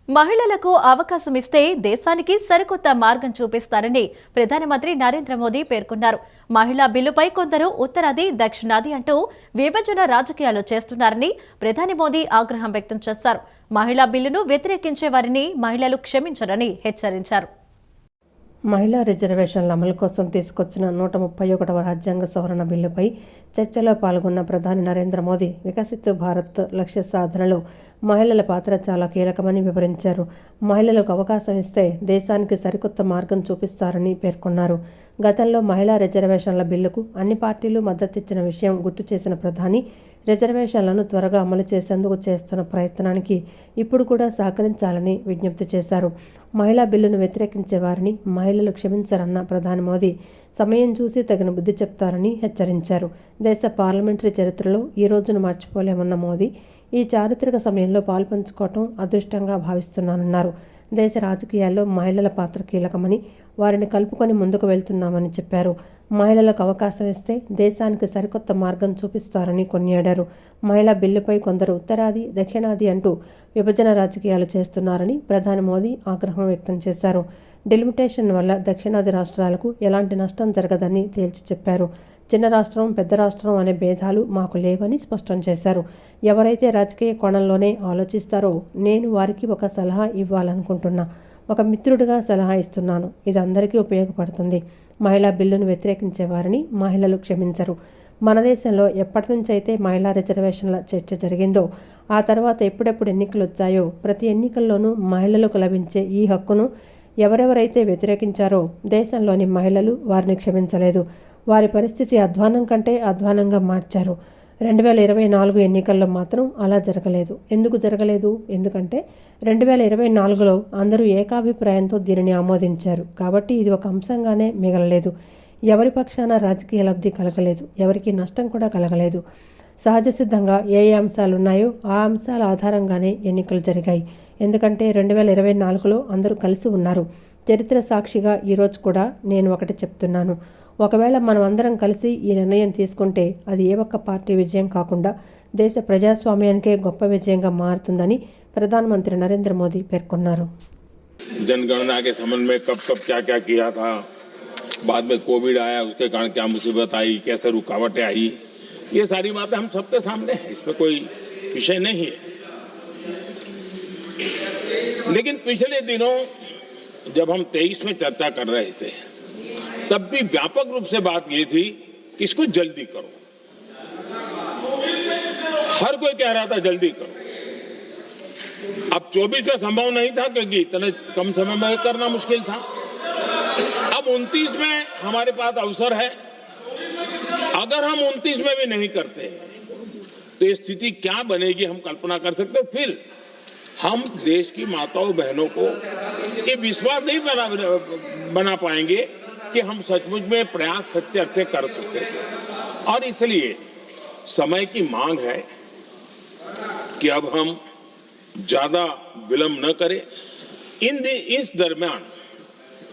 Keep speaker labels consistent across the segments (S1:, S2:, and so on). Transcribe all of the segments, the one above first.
S1: మహిళలకు అవకాశం ఇస్తే దేశానికి సరికొత్త మార్గం చూపిస్తారని ప్రధానమంత్రి నరేంద్ర మోదీ పేర్కొన్నారు. మహిళా బిల్లుపై కొందరు ఉత్తరాది దక్షిణాది అంటూ విభజన రాజకీయాలు చేస్తున్నారని ప్రధాని మోదీ ఆగ్రహం వ్యక్తం చేశారు. మహిళా బిల్లును వ్యతిరేకించే వారిని మహిళలు క్షమించరని హెచ్చరించారు.
S2: మహిళా రిజర్వేషన్ల అమలు కోసం తీసుకొచ్చిన 131వ రాజ్యాంగ సవరణ బిల్లుపై చర్చలో పాల్గొన్న ప్రధాని నరేంద్ర మోదీ వికసిత్ భారత్ లక్ష్య సాధనలో మహిళల పాత్ర చాలా కీలకమని వివరించారు. మహిళలకు అవకాశం ఇస్తే దేశానికి సరికొత్త మార్గం చూపిస్తారని పేర్కొన్నారు. గతంలో మహిళా రిజర్వేషన్ల బిల్లుకు అన్ని పార్టీలు మద్దతిచ్చిన విషయం గుర్తు చేసిన ప్రధాని రిజర్వేషన్లను త్వరగా అమలు చేసేందుకు చేస్తున్న ప్రయత్నానికి ఇప్పుడు కూడా సహకరించాలని విజ్ఞప్తి చేశారు. మహిళా బిల్లును వ్యతిరేకించే వారిని మహిళలు క్షమించరన్న ప్రధాని మోదీ సమయం చూసి తగిన బుద్ధి చెప్తారని హెచ్చరించారు. దేశ పార్లమెంటరీ చరిత్రలో ఈ రోజును మర్చిపోలేమన్న మోదీ ఈ చారిత్రక సమయంలో పాల్పంచుకోవటం అదృష్టంగా భావిస్తున్నానన్నారు. దేశ రాజకీయాల్లో మహిళల పాత్ర కీలకమని వారిని కలుపుకొని ముందుకు వెళ్తున్నామని చెప్పారు. మహిళలకు అవకాశం ఇస్తే దేశానికి సరికొత్త మార్గం చూపిస్తారని కొనియాడారు. మహిళా బిల్లుపై కొందరు ఉత్తరాది దక్షిణాది అంటూ విభజన రాజకీయాలు చేస్తున్నారని ప్రధాని మోదీ ఆగ్రహం వ్యక్తం చేశారు. డెలిమిటేషన్ వల్ల దక్షిణాది రాష్ట్రాలకు ఎలాంటి నష్టం జరగదని తేల్చి చెప్పారు. చిన్న రాష్ట్రం పెద్ద రాష్ట్రం అనే భేదాలు మాకు లేవని స్పష్టం చేశారు. ఎవరైతే రాజకీయ కోణంలోనే ఆలోచిస్తారో నేను వారికి ఒక సలహా ఇవ్వాలనుకుంటున్నా. ఒక మిత్రుడిగా సలహా ఇస్తున్నాను. ఇది అందరికీ ఉపయోగపడుతుంది. మహిళా బిల్లును వ్యతిరేకించే వారిని మహిళలు క్షమించరు. మన దేశంలో ఎప్పటి నుంచైతే మహిళా రిజర్వేషన్ల చర్చ జరిగిందో ఆ తర్వాత ఎప్పుడెప్పుడు ఎన్నికలు వచ్చాయో ప్రతి ఎన్నికల్లోనూ మహిళలకు లభించే ఈ హక్కును ఎవరెవరైతే వ్యతిరేకించారో దేశంలోని మహిళలు వారిని క్షమించలేదు. వారి పరిస్థితి అధ్వానం కంటే అధ్వానంగా మార్చారు. 2024 ఎన్నికల్లో మాత్రం అలా జరగలేదు. ఎందుకు జరగలేదు? ఎందుకంటే 2024లో అందరూ ఏకాభిప్రాయంతో దీనిని ఆమోదించారు. కాబట్టి ఇది ఒక అంశంగానే మిగలలేదు. ఎవరి పక్షాన రాజకీయ లబ్ధి కలగలేదు. ఎవరికి నష్టం కూడా కలగలేదు. సహజ సిద్ధంగా ఏ అంశాలు ఉన్నాయో ఆ అంశాల ఆధారంగానే ఎన్నికలు జరిగాయి. ఎందుకంటే 2024లో అందరూ కలిసి ఉన్నారు. చరిత్ర సాక్షిగా ఈరోజు కూడా నేను ఒకటి చెప్తున్నాను. ఒకవేళ మనం అందరం కలిసి ఈ నిర్ణయం తీసుకుంటే అది ఏ ఒక్క పార్టీ విజయం కాకుండా దేశ ప్రజాస్వామ్యానికే గొప్ప విజయంగా మారుతుందని ప్రధానమంత్రి నరేంద్ర మోదీ పేర్కొన్నారు.
S3: जनगणना के संबंध में कब कब क्या क्या किया था, बाद में कोविड आया, उसके कारण क्या मुसीबत आई, कैसे रुकावटें आई, ये सारी बातें हम सबके सामने है. इसमें कोई विषय नहीं है. लेकिन पिछले दिनों जब हम 23 में चर्चा कर रहे थे तब भी व्यापक रूप से बात ये थी कि इसको जल्दी करो. हर कोई कह रहा था जल्दी करो. अब 24 में संभव नहीं था क्योंकि इतने कम समय में करना मुश्किल था. अब 29 में हमारे पास अवसर है. अगर हम 29 में भी नहीं करते तो ये स्थिति क्या बनेगी हम कल्पना कर सकते. फिर हम देश की माताओं बहनों को ये विश्वास नहीं बना पाएंगे कि हम सचमुच में प्रयास सच्चे अर्थ कर सकते थे. और इसलिए समय की मांग है कि अब हम ज्यादा विलंब न करें. इस दरमियान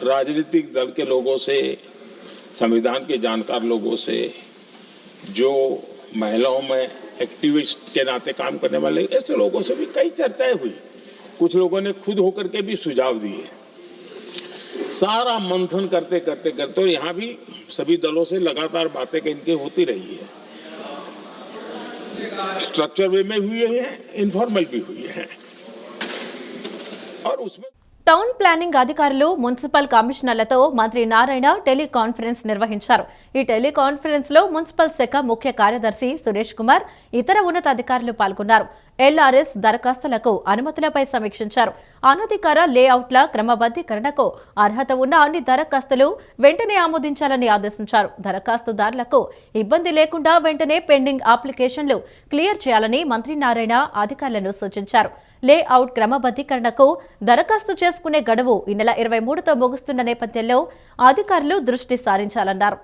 S3: राजनीतिक दल के लोगों से, संविधान के जानकार लोगों से, जो महिलाओं में एक्टिविस्ट के नाते काम करने वाले ऐसे लोगों से भी कई चर्चाएं हुई. कुछ लोगों ने खुद होकर के भी सुझाव दिए. सारा मंथन करते करते करते और यहाँ भी सभी दलों से लगातार बातें इनकी होती रही है. स्ट्रक्चर वे में हुई है, इनफॉर्मल भी हुई है. और उसमें
S1: టౌన్ ప్లానింగ్ అధికారులు మున్సిపల్ కమిషనర్లతో మంత్రి నారాయణ టెలికాన్ఫరెన్స్ నిర్వహించారు. ఈ టెలికాన్ఫరెన్స్ లో మున్సిపల్ శాఖ ముఖ్య కార్యదర్శి సురేష్ కుమార్, ఇతర ఉన్నతాధికారులు పాల్గొన్నారు. ఎల్ఆర్ఎస్ దరఖాస్తులకు అనుమతులపై సమీక్షించారు. అనధికార లేఅవుట్ల క్రమబద్ధీకరణకు అర్హత ఉన్న అన్ని దరఖాస్తులు వెంటనే ఆమోదించాలని ఆదేశించారు. దరఖాస్తుదారులకు ఇబ్బంది లేకుండా వెంటనే పెండింగ్ అప్లికేషన్లు క్లియర్ చేయాలని మంత్రి నారాయణ అధికారులను సూచించారు. లేఅవుట్ క్రమబద్ధీకరణకు దరఖాస్తు చేసుకునే గడువు ఈ నెల 23తో ముగుస్తున్న నేపథ్యంలో అధికారులు దృష్టి సారించాలన్నారు.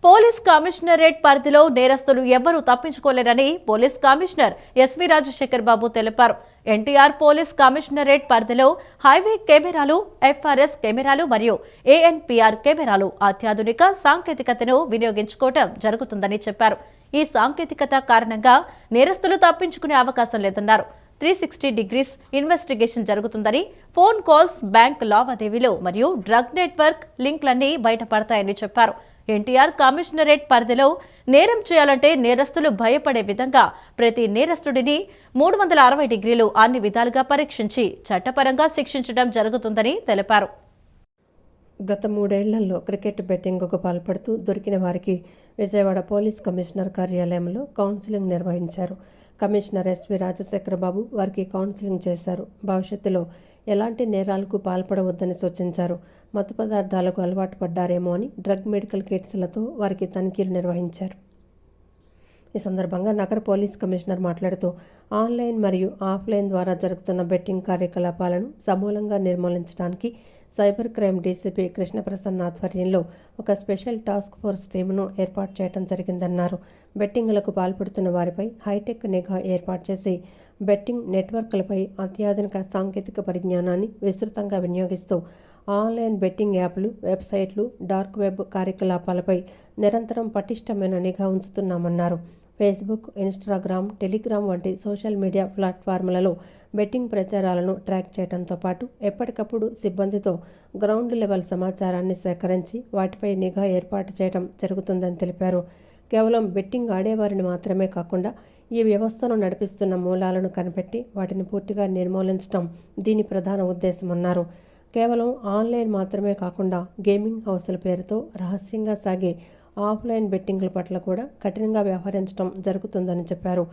S1: పోలీస్ కమిషనరేట్ పరిధిలో నేరస్తులు ఎవ్వరూ తప్పించుకోలేరని పోలీస్ కమిషనర్ ఎస్వి రాజశేఖర్ బాబు తెలిపారు. ఎన్టీఆర్ పోలీస్ కమిషనరేట్ పరిధిలో హైవే కెమెరాలు, ఎఫ్ఆర్ఎస్ కెమెరాలు మరియు ఏఎన్పీఆర్ కెమెరాలు అత్యాధునిక సాంకేతికతను వినియోగించుకోవడం జరుగుతుందని చెప్పారు. ఈ సాంకేతికత కారణంగా నేరస్తులు తప్పించుకునే అవకాశం లేదన్నారు. 360 ఇన్వెస్టిగేషన్ జరుగుతుందని, ఫోన్ కాల్స్, బ్యాంక్ లావాదేవీలు మరియు డ్రగ్ నెట్వర్క్ లింక్లన్నీ బయటపడతాయని చెప్పారు. ఎన్టీఆర్ కమిషనరేట్ పరిధిలో నేరం చేయాలంటే నేరస్తులు భయపడే విధంగా ప్రతి నేరస్తుడిని 360 అన్ని విధాలుగా పరీక్షించి చట్టపరంగా శిక్షించడం జరుగుతుందని తెలిపారు.
S2: గత 3 ఏళ్లలో క్రికెట్ బెట్టింగ్కు పాల్పడుతూ దొరికిన వారికి విజయవాడ పోలీస్ కమిషనర్ కార్యాలయంలో కౌన్సిలింగ్ నిర్వహించారు. కమిషనర్ ఎస్వి రాజశేఖరబాబు వారికి కౌన్సిలింగ్ చేశారు. భవిష్యత్తులో ఎలాంటి నేరాలకు పాల్పడవద్దని సూచించారు. మత్తు పదార్థాలకు అలవాటు పడ్డారేమో అని డ్రగ్ మెడికల్ కిట్స్లతో వారికి తనిఖీలు నిర్వహించారు. ఈ సందర్భంగా నగర పోలీస్ కమిషనర్ మాట్లాడుతూ ఆన్లైన్ మరియు ఆఫ్లైన్ ద్వారా జరుగుతున్న బెట్టింగ్ కార్యకలాపాలను సమూలంగా నిర్మూలించడానికి సైబర్ క్రైమ్ డీసీపీ కృష్ణప్రసన్న ఆధ్వర్యంలో ఒక స్పెషల్ టాస్క్ ఫోర్స్ టీమును ఏర్పాటు చేయడం జరిగిందన్నారు. బెట్టింగ్లకు పాల్పడుతున్న వారిపై హైటెక్ నిఘా ఏర్పాటు చేసి బెట్టింగ్ నెట్వర్క్లపై అత్యాధునిక సాంకేతిక పరిజ్ఞానాన్ని విస్తృతంగా వినియోగిస్తూ ఆన్లైన్ బెట్టింగ్ యాప్లు, వెబ్సైట్లు, డార్క్ వెబ్ కార్యకలాపాలపై నిరంతరం పటిష్టమైన నిఘా ఉంచుతున్నామన్నారు. ఫేస్బుక్, ఇన్స్టాగ్రామ్, టెలిగ్రామ్ వంటి సోషల్ మీడియా ప్లాట్ఫామ్లలో బెట్టింగ్ ప్రచారాలను ట్రాక్ చేయడంతో పాటు ఎప్పటికప్పుడు సిబ్బందితో గ్రౌండ్ లెవెల్ సమాచారాన్ని సేకరించి వాటిపై నిఘా ఏర్పాటు చేయడం జరుగుతుందని తెలిపారు. కేవలం బెట్టింగ్ ఆడేవారిని మాత్రమే కాకుండా ఈ వ్యవస్థను నడిపిస్తున్న మూలాలను కనిపెట్టి వాటిని పూర్తిగా నిర్మూలించడం దీని ప్రధాన ఉద్దేశమన్నారు. కేవలం ఆన్లైన్ మాత్రమే కాకుండా గేమింగ్ హౌస్ల పేరుతో రహస్యంగా సాగే ఆఫ్లైన్ బెట్టింగ్ల పట్ల కూడా కఠినంగా వ్యవహరించడం జరుగుతుందని చెప్పారు.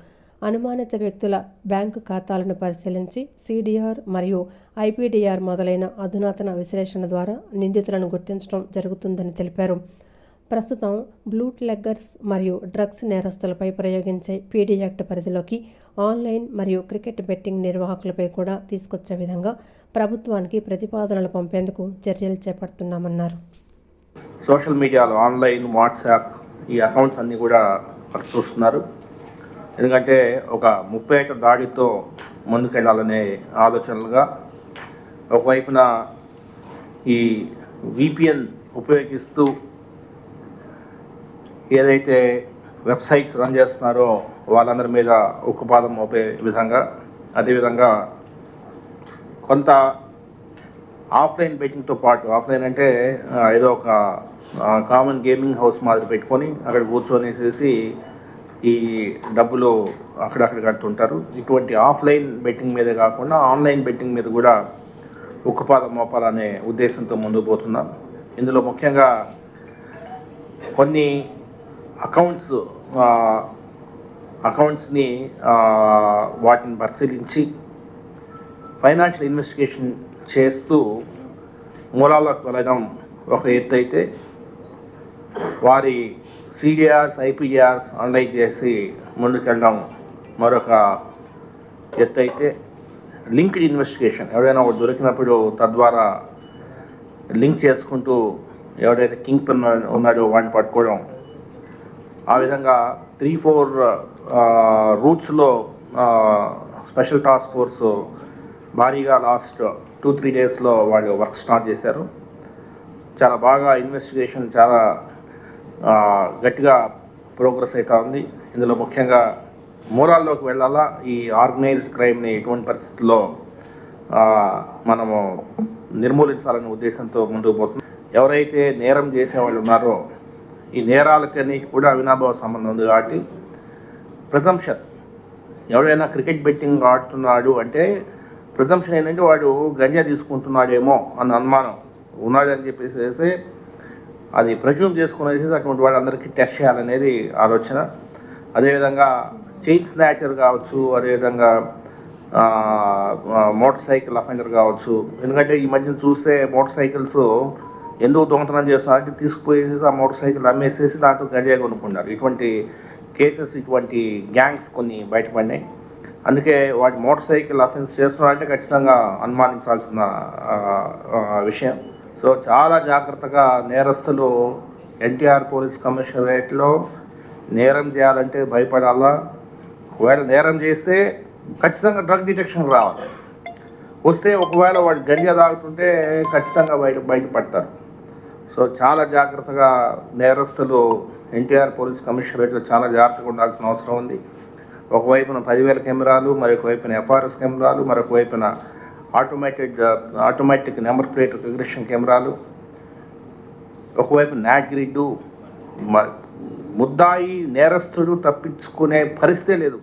S2: అనుమానిత వ్యక్తుల బ్యాంకు ఖాతాలను పరిశీలించి సిడిఆర్ మరియు ఐపీడీఆర్ మొదలైన అధునాతన విశ్లేషణ ద్వారా నిందితులను గుర్తించడం జరుగుతుందని తెలిపారు. ప్రస్తుతం బ్లూట్ లెగ్గర్స్ మరియు డ్రగ్స్ నేరస్తులపై ప్రయోగించే పీడీ యాక్ట్ పరిధిలోకి ఆన్లైన్ మరియు క్రికెట్ బెట్టింగ్ నిర్వాహకులపై కూడా తీసుకొచ్చే విధంగా ప్రభుత్వానికి ప్రతిపాదనలు పంపేందుకు చర్యలు చేపడుతున్నామన్నారు.
S4: సోషల్ మీడియాలో ఆన్లైన్, వాట్సాప్ ఈ అకౌంట్స్ అన్నీ కూడా చూస్తున్నారు. ఎందుకంటే ఒక 30 ఏళ్ల దాడితో ముందుకెళ్ళాలనే ఆలోచనలుగా ఒకవైపున ఈ విపిఎన్ ఉపయోగిస్తూ ఏదైతే వెబ్సైట్స్ రన్ చేస్తున్నారో వాళ్ళందరి మీద ఉక్కుపాదం మోపే విధంగా, అదేవిధంగా కొంత ఆఫ్లైన్ బెట్టింగ్తో పాటు, ఆఫ్లైన్ అంటే ఏదో ఒక కామన్ గేమింగ్ హౌస్ మాదిరి పెట్టుకొని అక్కడ కూర్చొనేసేసి ఈ డబ్బులు అక్కడక్కడ కడుతుంటారు. ఇటువంటి ఆఫ్లైన్ బెట్టింగ్ మీదే కాకుండా ఆన్లైన్ బెట్టింగ్ మీద కూడా ఉక్కుపాదం మోపాలనే ఉద్దేశంతో ముందుకు పోతున్నాం. ఇందులో ముఖ్యంగా కొన్ని అకౌంట్స్ని వాటిని పరిశీలించి ఫైనాన్షియల్ ఇన్వెస్టిగేషన్ చేస్తూ మూలాలకు వెళ్ళడం ఒక ఎత్తు అయితే, వారి సిడిఆర్స్, ఐపీడీఆర్స్ అనలైజ్ చేసి ముందుకెళ్ళడం మరొక ఎత్తు అయితే, లింక్డ్ ఇన్వెస్టిగేషన్ ఎవరైనా ఒకటి దొరికినప్పుడు తద్వారా లింక్ చేసుకుంటూ ఎవరైతే కింగ్ పిన్ ఉన్నాడో వాడిని పట్టుకోవడం, ఆ విధంగా 3-4 రూట్స్లో స్పెషల్ టాస్క్ ఫోర్స్ భారీగా లాస్ట్ 2-3 డేస్లో వాళ్ళు వర్క్ స్టార్ట్ చేశారు. చాలా బాగా ఇన్వెస్టిగేషన్ చాలా గట్టిగా ప్రోగ్రెస్ అవుతూ ఉంది. ఇందులో ముఖ్యంగా మూలాల్లోకి వెళ్ళాలా, ఈ ఆర్గనైజ్డ్ క్రైమ్ని ఎటువంటి పరిస్థితుల్లో మనము నిర్మూలించాలనే ఉద్దేశంతో ముందుకు పోతుంది. ఎవరైతే నేరం చేసేవాళ్ళు ఉన్నారో ఈ నేరాలకన్నీ కూడా అవినాభావ సంబంధం ఉంది కాబట్టి ప్రిజంప్షన్, ఎవరైనా క్రికెట్ బెట్టింగ్ ఆడుతున్నాడు అంటే ప్రిజంప్షన్ ఏంటంటే వాడు గంజా తీసుకుంటున్నాడేమో అన్న అనుమానం ఉన్నాడని చెప్పేసి అది ప్రజ్యూమ్ చేసుకునేసి అటువంటి వాళ్ళందరికీ టెస్ట్ చేయాలనేది ఆలోచన. అదేవిధంగా చైన్ స్నాచర్ కావచ్చు, అదేవిధంగా మోటార్ సైకిల్ అఫెండర్ కావచ్చు. ఎందుకంటే ఈ మధ్యన చూస్తే మోటార్ సైకిల్స్ ఎందుకు దొంగతనం చేస్తున్నారంటే తీసుకుపోయేసి ఆ మోటార్ సైకిల్ అమ్మేసేసి దాంతో గంజాయి కొనుక్కున్నారు. ఇటువంటి కేసెస్, ఇటువంటి గ్యాంగ్స్ కొన్ని బయటపడినాయి. అందుకే వాటి మోటార్ సైకిల్ అఫెన్స్ చేస్తున్నారంటే ఖచ్చితంగా అనుమానించాల్సిన విషయం. సో చాలా జాగ్రత్తగా నేరస్తులు ఎన్టీఆర్ పోలీస్ కమిషనరేట్లో నేరం చేయాలంటే భయపడాలా. ఒకవేళ నేరం చేస్తే ఖచ్చితంగా డ్రగ్ డిటెక్షన్ రావాలి. వస్తే ఒకవేళ వాడు గంజా తాగుతుంటే ఖచ్చితంగా బయటపడతారు. సో చాలా జాగ్రత్తగా నేరస్తులు ఎన్టీఆర్ పోలీస్ కమిషనరేట్లో చాలా జాగ్రత్తగా ఉండాల్సిన అవసరం ఉంది. ఒకవైపున 10,000 కెమెరాలు, మరొక వైపున FRS కెమెరాలు, మరొక వైపున ఆటోమేటిక్ నెంబర్ ప్లేట్ రికగ్నిషన్ కెమెరాలు, ఒకవైపు నాట్ గ్రిడ్. ముద్దాయి నేరస్తుడు తప్పించుకునే పరిస్థితే లేదు.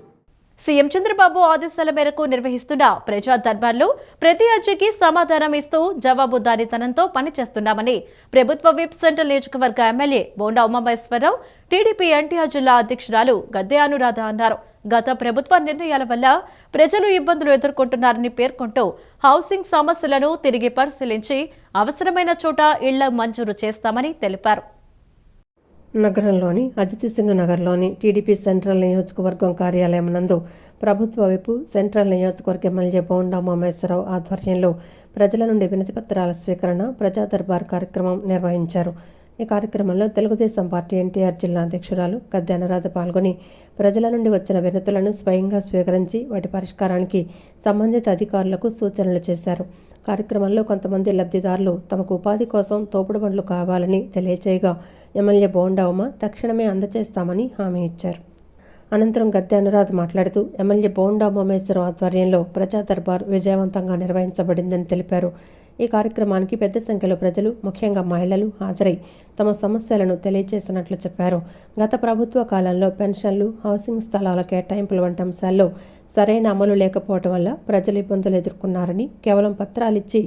S1: సీఎం చంద్రబాబు ఆదేశాల మేరకు నిర్వహిస్తున్న ప్రజా దర్బార్లో ప్రతి అర్జీకి సమాధానం ఇస్తూ జవాబుదారీతనంతో పనిచేస్తున్నామని ప్రభుత్వ విప్ సెంట్రల్ నియోజకవర్గ ఎమ్మెల్యే బోండా ఉమామహేశ్వరరావు, టీడీపీ ఎన్టీఆర్ జిల్లా అధ్యక్షురాలు గద్దె అనురాధ అన్నారు. గత ప్రభుత్వ నిర్ణయాల వల్ల ప్రజలు ఇబ్బందులు ఎదుర్కొంటున్నారని పేర్కొంటూ హౌసింగ్ సమస్యలను తిరిగి పరిశీలించి అవసరమైన చోట ఇళ్ల మంజూరు చేస్తామని తెలిపారు.
S2: నగరంలోని అజిత్ సింగ్ నగర్లోని టీడీపీ సెంట్రల్ నియోజకవర్గం కార్యాలయం నందు ప్రభుత్వ వైపు సెంట్రల్ నియోజకవర్గ ఎమ్మెల్యే బోండా ఉమామహేశ్వరరావు ఆధ్వర్యంలో ప్రజల నుండి వినతిపత్రాల స్వీకరణ ప్రజా దర్బార్ కార్యక్రమం నిర్వహించారు. ఈ కార్యక్రమంలో తెలుగుదేశం పార్టీ ఎన్టీఆర్ జిల్లా అధ్యక్షురాలు గద్దె అనురాధ పాల్గొని ప్రజల నుండి వచ్చిన వినతులను స్వయంగా స్వీకరించి వాటి పరిష్కారానికి సంబంధిత అధికారులకు సూచనలు చేశారు. కార్యక్రమంలో కొంతమంది లబ్ధిదారులు తమకు ఉపాధి కోసం తోపుడు బండ్లు కావాలని తెలియచేయగా ఎమ్మెల్యే బోండా ఉమ తక్షణమే అందజేస్తామని హామీ ఇచ్చారు. అనంతరం గద్దె అనురాధ మాట్లాడుతూ ఎమ్మెల్యే బోండా ఉమామహేశ్వరరావు ఆధ్వర్యంలో ప్రజా దర్బార్ విజయవంతంగా నిర్వహించబడిందని తెలిపారు. ఈ కార్యక్రమానికి పెద్ద సంఖ్యలో ప్రజలు, ముఖ్యంగా మహిళలు హాజరై తమ సమస్యలను తెలియజేసినట్లు చెప్పారు. గత ప్రభుత్వ కాలంలో పెన్షన్లు, హౌసింగ్ స్థలాల కేటాయింపుల వంటి అంశాల్లో సరైన అమలు లేకపోవడం వల్ల ప్రజలు ఇబ్బందులు ఎదుర్కొన్నారని, కేవలం పత్రాలిచ్చి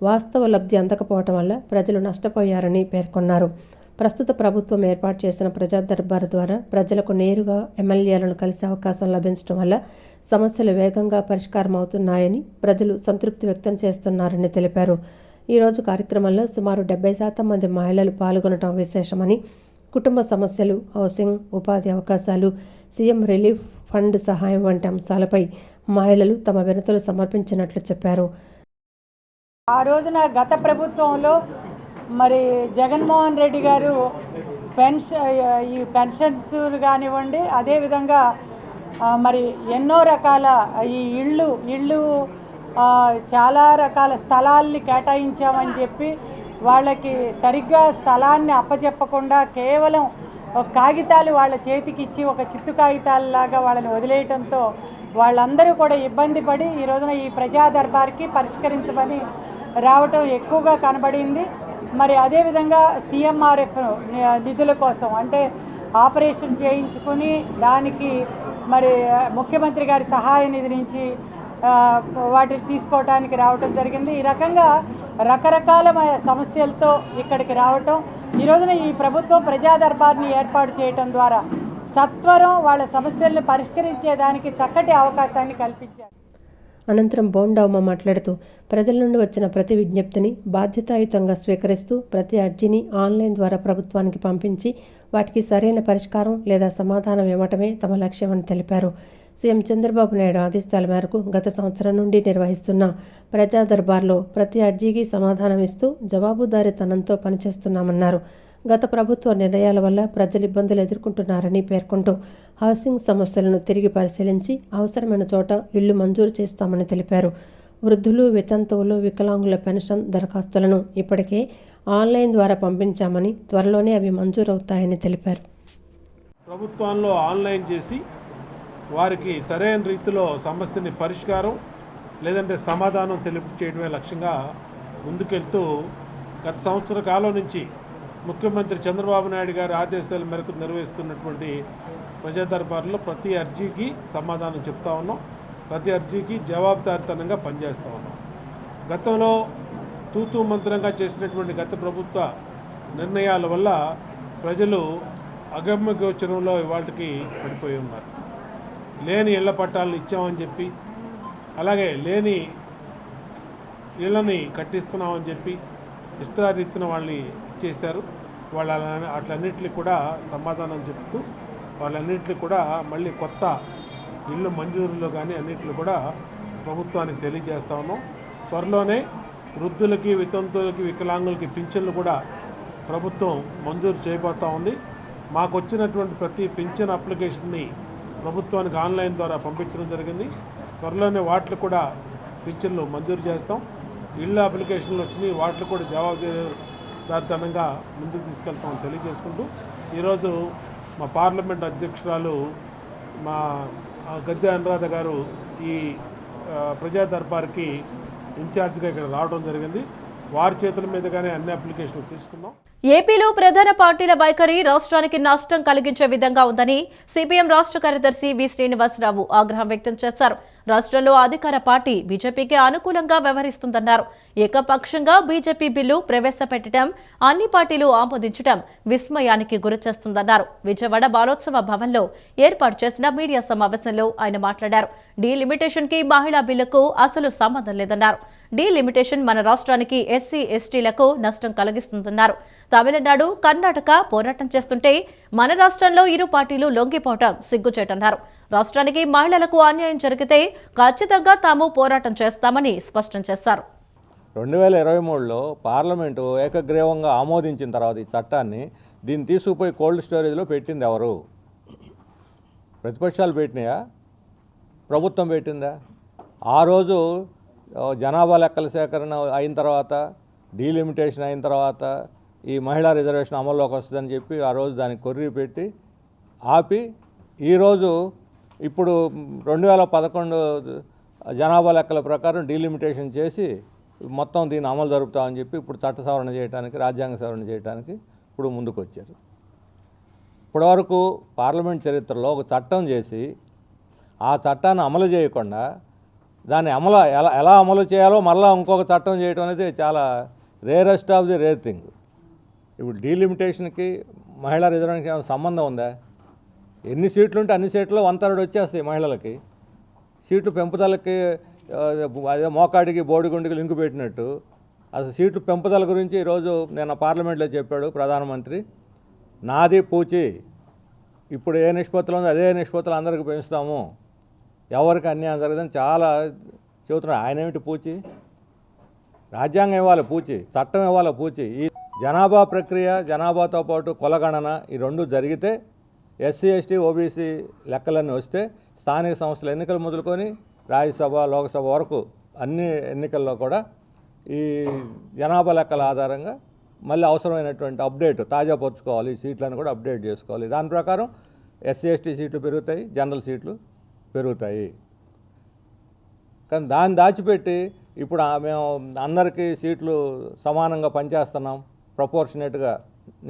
S2: వాస్తవ లబ్ధి అందకపోవడం వల్ల ప్రజలు నష్టపోయారని పేర్కొన్నారు. ప్రస్తుత ప్రభుత్వం ఏర్పాటు చేసిన ప్రజా దర్బార్ ద్వారా ప్రజలకు నేరుగా ఎమ్మెల్యేలను కలిసే అవకాశం లభించడం వల్ల సమస్యలు వేగంగా పరిష్కారం అవుతున్నాయని, ప్రజలు సంతృప్తి వ్యక్తం చేస్తున్నారని తెలిపారు. ఈరోజు కార్యక్రమంలో సుమారు 70% మంది మహిళలు పాల్గొనడం విశేషమని, కుటుంబ సమస్యలు, హౌసింగ్, ఉపాధి అవకాశాలు, సీఎం రిలీఫ్ ఫండ్ సహాయం వంటి అంశాలపై మహిళలు తమ వినతులు సమర్పించినట్లు చెప్పారు.
S5: ఆ రోజున గత ప్రభుత్వంలో మరి జగన్మోహన్ రెడ్డి గారు ఈ పెన్షన్స్ కానివ్వండి, అదేవిధంగా మరి ఎన్నో రకాల ఈ ఇళ్ళు చాలా రకాల స్థలాల్ని కేటాయించామని చెప్పి వాళ్ళకి సరిగ్గా స్థలాన్ని అప్పచెప్పకుండా కేవలం కాగితాలు వాళ్ళ చేతికి ఇచ్చి ఒక చిత్తు కాగితాలలాగా వాళ్ళని వదిలేయటంతో వాళ్ళందరూ కూడా ఇబ్బంది పడి ఈ రోజున ఈ ప్రజా దర్బార్కి పరిష్కరించమని రావటం ఎక్కువగా కనబడింది. మరి అదేవిధంగా CMRF నిధుల కోసం అంటే ఆపరేషన్ చేయించుకుని దానికి మరి ముఖ్యమంత్రి గారి సహాయ నిధి నుంచి వాటిని తీసుకోవడానికి రావటం జరిగింది. ఈ రకంగా రకరకాల సమస్యలతో ఇక్కడికి రావటం, ఈ రోజున ఈ ప్రభుత్వం ప్రజా దర్బార్ని ఏర్పాటు చేయటం ద్వారా సత్వరం వాళ్ళ సమస్యలను పరిష్కరించేదానికి చక్కటి అవకాశాన్ని కల్పించారు.
S2: అనంతరం బోండా ఉమ మాట్లాడుతూ ప్రజల నుండి వచ్చిన ప్రతి విజ్ఞప్తిని బాధ్యతాయుతంగా స్వీకరిస్తూ ప్రతి అర్జీని ఆన్లైన్ ద్వారా ప్రభుత్వానికి పంపించి వాటికి సరైన పరిష్కారం లేదా సమాధానం ఇవ్వటమే తమ లక్ష్యమని తెలిపారు. సీఎం చంద్రబాబు నాయుడు ఆదేశాల మేరకు గత సంవత్సరం నుండి నిర్వహిస్తున్న ప్రజా దర్బార్లో ప్రతి అర్జీకి సమాధానం ఇస్తూ జవాబుదారీతనంతో పనిచేస్తున్నామన్నారు. గత ప్రభుత్వ నిర్ణయాల వల్ల ప్రజలు ఇబ్బందులు ఎదుర్కొంటున్నారని పేర్కొంటూ హౌసింగ్ సమస్యలను తిరిగి పరిశీలించి అవసరమైన చోట ఇళ్లు మంజూరు చేస్తామని తెలిపారు. వృద్ధులు, వితంతువులు, వికలాంగుల పెన్షన్ దరఖాస్తులను ఇప్పటికే ఆన్లైన్ ద్వారా పంపించామని, త్వరలోనే అవి మంజూరవుతాయని తెలిపారు.
S6: ప్రభుత్వంలో ఆన్లైన్ చేసి వారికి సరైన రీతిలో సమస్యని పరిష్కారం లేదంటే సమాధానం తెలియజేయడమే లక్ష్యంగా ముందుకెళ్తూ గత సంవత్సర కాలం నుంచి ముఖ్యమంత్రి చంద్రబాబు నాయుడు గారి ఆదేశాల మేరకు నిర్వహిస్తున్నటువంటి ప్రజా దర్బార్లో ప్రతి అర్జీకి సమాధానం చెప్తా ఉన్నాం, ప్రతి అర్జీకి జవాబుదారీతనంగా పనిచేస్తూ ఉన్నాం. గతంలో తూతూ మంత్రంగా చేసినటువంటి గత ప్రభుత్వ నిర్ణయాల వల్ల ప్రజలు అగమ్య గోచరంలో ఇవాళకి పడిపోయి ఉన్నారు. లేని ఇళ్ల పట్టాలను ఇచ్చామని చెప్పి, అలాగే లేని ఇళ్ళని కట్టిస్తున్నామని చెప్పి ఇష్టారీతిన వాళ్ళని ఇచ్చేశారు. వాళ్ళ అట్లన్నింటినీ కూడా సమాధానం చెప్తూ వాళ్ళన్నింటినీ కూడా మళ్ళీ కొత్త ఇళ్ళు మంజూరులో కానీ అన్నింటినీ కూడా ప్రభుత్వానికి తెలియజేస్తా ఉన్నాం. త్వరలోనే వృద్ధులకి, వితంతువులకి, వికలాంగులకి పింఛన్లు కూడా ప్రభుత్వం మంజూరు చేయబోతూ ఉంది. మాకు వచ్చినటువంటి ప్రతి పింఛన్ అప్లికేషన్ని ప్రభుత్వానికి ఆన్లైన్ ద్వారా పంపించడం జరిగింది. త్వరలోనే వాటిని కూడా పింఛన్లు మంజూరు చేస్తాం. ఇళ్ళ అప్లికేషన్లు వచ్చినాయి, వాటిని కూడా జవాబుదారీతనంగా ముందుకు తీసుకెళ్తామని తెలియజేసుకుంటూ ఈరోజు మా పార్లమెంట్ అధ్యక్షురాలు మా గద్దె అనురాధ గారు ఈ ప్రజా దర్బార్కి ఇన్ఛార్జ్గా ఇక్కడ రావడం జరిగింది. వారి చేతుల మీదుగానే అన్ని అప్లికేషన్లు తీసుకున్నాం.
S1: ఏపీలో ప్రధాన పార్టీల వైఖరి రాష్ట్రానికి నష్టం కలిగించే విధంగా ఉందని సిపిఎం రాష్ట్ర కార్యదర్శి వి శ్రీనివాసరావు ఆగ్రహం వ్యక్తం చేశారు. రాష్ట్రంలో అధికార పార్టీ బీజేపీకి అనుకూలంగా వ్యవహరిస్తుందన్నారు. ఏకపక్షంగా బీజేపీ బిల్లు ప్రవేశపెట్టడం, అన్ని పార్టీలు ఆమోదించడం విస్మయానికి గురిచేస్తుందన్నారు. విజయవాడ బాలోత్సవ భవన్లో ఏర్పాటు చేసిన మీడియా సమావేశంలో ఆయన మాట్లాడారు. డీలిమిటేషన్ కి మహిళా బిల్లుకు అసలు సంబంధం లేదన్నారు. డీలిమిటేషన్ మన రాష్ట్రానికి ఎస్సీ ఎస్టీలకు నష్టం కలిగిస్తుందన్నారు. తమిళనాడు, కర్ణాటక పోరాటం చేస్తుంటే మన రాష్ట్రంలో ఇరు పార్టీలు లొంగిపోవటం సిగ్గుచేటన్నారు. రాష్ట్రానికి మహిళలకు అన్యాయం జరిగితే ఖచ్చితంగా తాము పోరాటం చేస్తామని స్పష్టం చేశారు.
S7: 2023లో పార్లమెంటు ఏకగ్రీవంగా ఆమోదించిన తర్వాత ఈ చట్టాన్ని దీన్ని తీసుకుపోయి కోల్డ్ స్టోరేజ్లో పెట్టింది ఎవరు? ప్రతిపక్షాలు పెట్టినాయా? ప్రభుత్వం పెట్టిందా? ఆ రోజు జనాభా లెక్కల సేకరణ అయిన తర్వాత, డీలిమిటేషన్ అయిన తర్వాత ఈ మహిళా రిజర్వేషన్ అమల్లోకి వస్తుందని చెప్పి ఆ రోజు దానికి కొర్రీ పెట్టి ఆపి, ఈరోజు ఇప్పుడు 2011 జనాభా లెక్కల ప్రకారం డీలిమిటేషన్ చేసి మొత్తం దీన్ని అమలు జరుపుతామని చెప్పి ఇప్పుడు చట్ట సవరణ చేయడానికి, రాజ్యాంగ సవరణ చేయడానికి ఇప్పుడు ముందుకు వచ్చారు. ఇప్పటివరకు పార్లమెంట్ చరిత్రలో ఒక చట్టం చేసి ఆ చట్టాన్ని అమలు చేయకుండా దాన్ని ఎలా అమలు చేయాలో మళ్ళీ ఇంకొక చట్టం చేయడం అనేది చాలా rarest of the rare thing. ఇప్పుడు డీలిమిటేషన్కి మహిళా రిజర్వేషన్కి ఏమైనా సంబంధం ఉందా? ఎన్ని సీట్లు ఉంటే అన్ని సీట్లు 1/3 వచ్చేస్తాయి మహిళలకి. సీట్లు పెంపుదలకి అదే మోకాడికి బోడిగుండికి లింకు పెట్టినట్టు అసలు సీట్లు పెంపుదల గురించి ఈరోజు నిన్న పార్లమెంట్లో చెప్పాడు ప్రధానమంత్రి. నాది పూచి, ఇప్పుడు ఏ నిష్పత్తిలో ఉందో అదే నిష్పత్తులు అందరికీ పెంచుతాము, ఎవరికి అన్యాయం జరగదని చాలా చెబుతున్నాడు. ఆయన ఏమిటి పూచి? రాజ్యాంగం ఇవ్వాలి పూచి, చట్టం ఇవ్వాలి పూచి. ఈ జనాభా ప్రక్రియ, జనాభాతో పాటు కులగణన ఈ రెండు జరిగితే, ఎస్సీ ఎస్టీ ఓబీసీ లెక్కలన్నీ వస్తే స్థానిక సంస్థల ఎన్నికలు మొదలుకొని రాజ్యసభ లోక్సభ వరకు అన్ని ఎన్నికల్లో కూడా ఈ జనాభా లెక్కల ఆధారంగా మళ్ళీ అవసరమైనటువంటి అప్డేట్ తాజా పరుచుకోవాలి. ఈ సీట్లను కూడా అప్డేట్ చేసుకోవాలి. దాని ప్రకారం ఎస్సీ ఎస్టీ సీట్లు పెరుగుతాయి, జనరల్ సీట్లు పెరుగుతాయి. కానీ దాన్ని దాచిపెట్టి ఇప్పుడు మేము అందరికీ సీట్లు సమానంగా పనిచేస్తున్నాం, ప్రపోర్షనేట్గా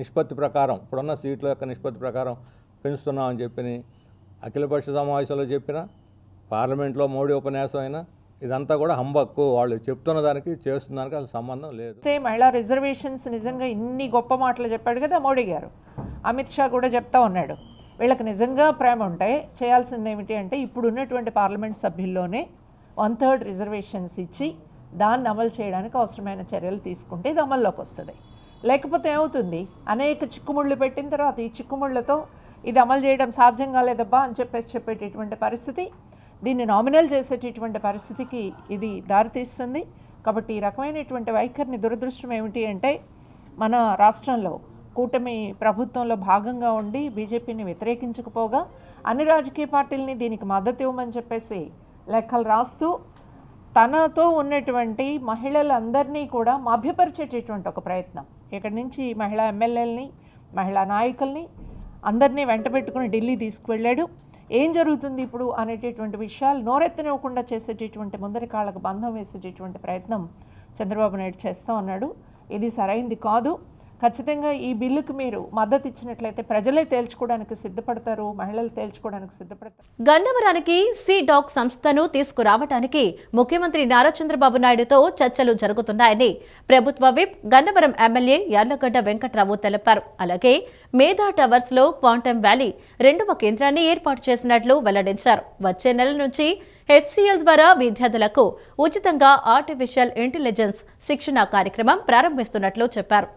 S7: నిష్పత్తి ప్రకారం ఇప్పుడున్న సీట్ల యొక్క నిష్పత్తి ప్రకారం పెంచుతున్నామని చెప్పి అఖిలపక్ష సమావేశంలో చెప్పిన, పార్లమెంట్లో మోడీ ఉపన్యాసం అయినా ఇదంతా కూడా హంబక్కు. వాళ్ళు చెప్తున్న దానికి చేస్తున్న దానికి అసలు సంబంధం లేదు.
S8: మహిళా రిజర్వేషన్స్ నిజంగా ఇన్ని గొప్ప మాటలు చెప్పాడు కదా మోడీ గారు. అమిత్ షా కూడా చెప్తా ఉన్నాడు, వీళ్ళకి నిజంగా ప్రేమ ఉంటే చేయాల్సింది ఏమిటి అంటే ఇప్పుడు ఉన్నటువంటి పార్లమెంట్ సభ్యుల్లోనే 1/3 రిజర్వేషన్స్ ఇచ్చి దాన్ని అమలు చేయడానికి అవసరమైన చర్యలు తీసుకుంటే ఇది అమల్లోకి వస్తుంది. లేకపోతే ఏమవుతుంది, అనేక చిక్కుముళ్ళు పెట్టిన తర్వాత ఈ చిక్కుముళ్ళతో ఇది అమలు చేయడం సాధ్యం కాలేదబ్బా అని చెప్పేటటువంటి పరిస్థితి, దీన్ని నామినల్ చేసేటటువంటి పరిస్థితికి ఇది దారితీస్తుంది. కాబట్టి ఈ రకమైనటువంటి వైఖరిని దురదృష్టం ఏమిటి అంటే మన రాష్ట్రంలో కూటమి ప్రభుత్వంలో భాగంగా ఉండి బీజేపీని వ్యతిరేకించకపోగా అన్ని రాజకీయ పార్టీలని దీనికి మద్దతు ఇవ్వమని చెప్పేసి లెక్కలు రాస్తూ తనతో ఉన్నటువంటి మహిళలందరినీ కూడా మభ్యపరిచేటటువంటి ఒక ప్రయత్నం. ఇక్కడి నుంచి మహిళా ఎమ్మెల్యేలని, మహిళా నాయకుల్ని అందరినీ వెంట పెట్టుకుని ఢిల్లీ తీసుకువెళ్ళాడు. ఏం జరుగుతుంది ఇప్పుడు అనేటటువంటి విషయాలు నోరెత్తనివ్వకుండా చేసేటటువంటి ముందరి కాళ్ళకు బంధం వేసేటటువంటి ప్రయత్నం చంద్రబాబు నాయుడు చేస్తూ ఉన్నాడు. ఇది సరైంది కాదు. ఖచ్చితంగా ఈ బిల్లుకు మీరు మద్దతు ఇచ్చినట్లయితే ప్రజలే తేల్చుకోవడానికి సిద్ధపడతారు, మహిళలు తేల్చుకోవడానికి సిద్ధపడతారు.
S1: గన్నవరానికి సీ-డాక్ సంస్థను తీసుకురావడానికి ముఖ్యమంత్రి నారా చంద్రబాబు నాయుడుతో చర్చలు జరుగుతున్నాయని ప్రభుత్వ విప్ గన్నవరం ఎమ్మెల్యే యార్లగడ్డ వెంకట్రావు తెలిపారు. అలాగే మేధా టవర్స్ లో క్వాంటమ్ వ్యాలీ 2వ కేంద్రాన్ని ఏర్పాటు చేసినట్లు వెల్లడించారు. వచ్చే నెల నుంచి HCL ద్వారా విద్యార్థులకు ఉచితంగా ఆర్టిఫిషియల్ ఇంటెలిజెన్స్ శిక్షణ కార్యక్రమం ప్రారంభిస్తున్నట్లు చెప్పారు.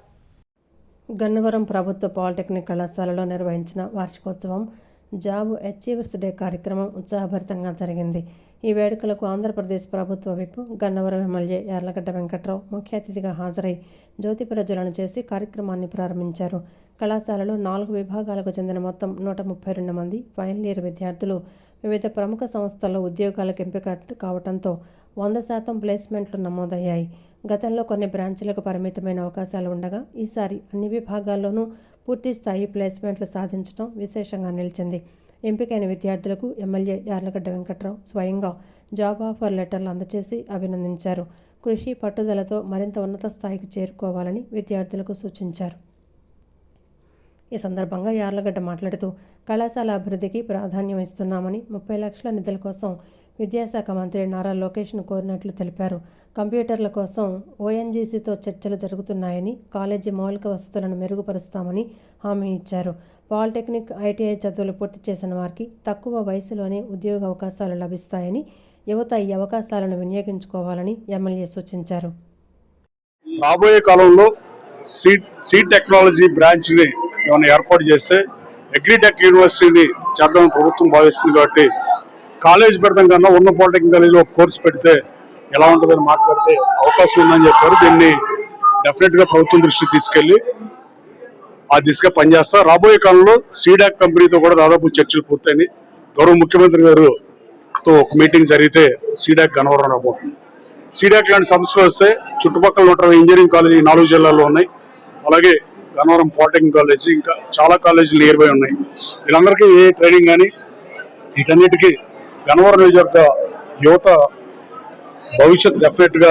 S2: గన్నవరం ప్రభుత్వ పాలిటెక్నిక్ కళాశాలలో నిర్వహించిన వార్షికోత్సవం జాబ్ అచీవర్స్ డే కార్యక్రమం ఉత్సాహభరితంగా జరిగింది. ఈ వేడుకలకు ఆంధ్రప్రదేశ్ ప్రభుత్వ విప్ గన్నవరం ఎమ్మెల్యే యార్లగడ్డ వెంకట్రావు ముఖ్య అతిథిగా హాజరై జ్యోతి ప్రజ్వలన చేసి కార్యక్రమాన్ని ప్రారంభించారు. కళాశాలలో 4 విభాగాలకు చెందిన మొత్తం 132 మంది ఫైనల్ ఇయర్ విద్యార్థులు వివిధ ప్రముఖ సంస్థల్లో ఉద్యోగాలకు ఎంపిక కావడంతో 100% ప్లేస్మెంట్లు నమోదయ్యాయి. గతంలో కొన్ని బ్రాంచీలకు పరిమితమైన అవకాశాలు ఉండగా ఈసారి అన్ని విభాగాల్లోనూ పూర్తి స్థాయి ప్లేస్మెంట్లు సాధించడం విశేషంగా నిలిచింది. ఎంపికైన విద్యార్థులకు ఎమ్మెల్యే యార్లగడ్డ వెంకట్రావు స్వయంగా జాబ్ ఆఫర్ లెటర్లు అందజేసి అభినందించారు. కృషి పట్టుదలతో మరింత ఉన్నత స్థాయికి చేరుకోవాలని విద్యార్థులకు సూచించారు. ఈ సందర్భంగా యార్లగడ్డ మాట్లాడుతూ కళాశాల అభివృద్ధికి ప్రాధాన్యం ఇస్తున్నామని 30 లక్షల నిధుల కోసం విద్యాశాఖ మంత్రి నారా లోకేష్ను కోరినట్లు తెలిపారు. కంప్యూటర్ల కోసం ఓఎన్జీసీతో చర్చలు జరుగుతున్నాయని, కాలేజీ మౌలిక వసతులను మెరుగుపరుస్తామని హామీ ఇచ్చారు. పాలిటెక్నిక్, ఐటీఐ చదువులు పూర్తి చేసిన వారికి తక్కువ వయసులోనే ఉద్యోగ అవకాశాలు లభిస్తాయని, యువత ఈ అవకాశాలను వినియోగించుకోవాలని ఎమ్మెల్యే సూచించారు.
S9: రాబోయే కాలంలో సీడ్ టెక్నాలజీ బ్రాంచ్ని ఏమైనా ఏర్పాటు చేస్తే అగ్రిటెక్ యూనివర్సిటీని చేద్దామని ప్రభుత్వం భావిస్తుంది. కాబట్టి కాలేజ్ పెడతాం కన్నా ఉన్న పాలిటెక్నిక్ కాలేజీలో ఒక కోర్సు పెడితే ఎలా ఉంటుందని మాట్లాడితే అవకాశం ఉందని చెప్పారు. దీన్ని డెఫినెట్గా ప్రభుత్వం దృష్టికి తీసుకెళ్లి ఆ దిశగా పనిచేస్తా. రాబోయే కాలంలో సీడాక్ కంపెనీతో కూడా దాదాపు చర్చలు పూర్తయినాయి. గౌరవ ముఖ్యమంత్రి గారుతో ఒక మీటింగ్ జరిగితే సీడాక్ గన్నవరం రాబోతుంది. సీడాక్ లాంటి సంస్థలు వస్తే చుట్టుపక్కల 120 ఇంజనీరింగ్ కాలేజీ 4 జిల్లాల్లో ఉన్నాయి. అలాగే గన్నవరం పాలిటెక్నిక్ కాలేజీ, ఇంకా చాలా కాలేజీలు నియర్ బై ఉన్నాయి. వీళ్ళందరికీ ఏ ట్రైనింగ్ కానీ వీటన్నిటికీ గన్నవరం నియోజకవర్గ యువత భవిష్యత్తు డెఫినెట్గా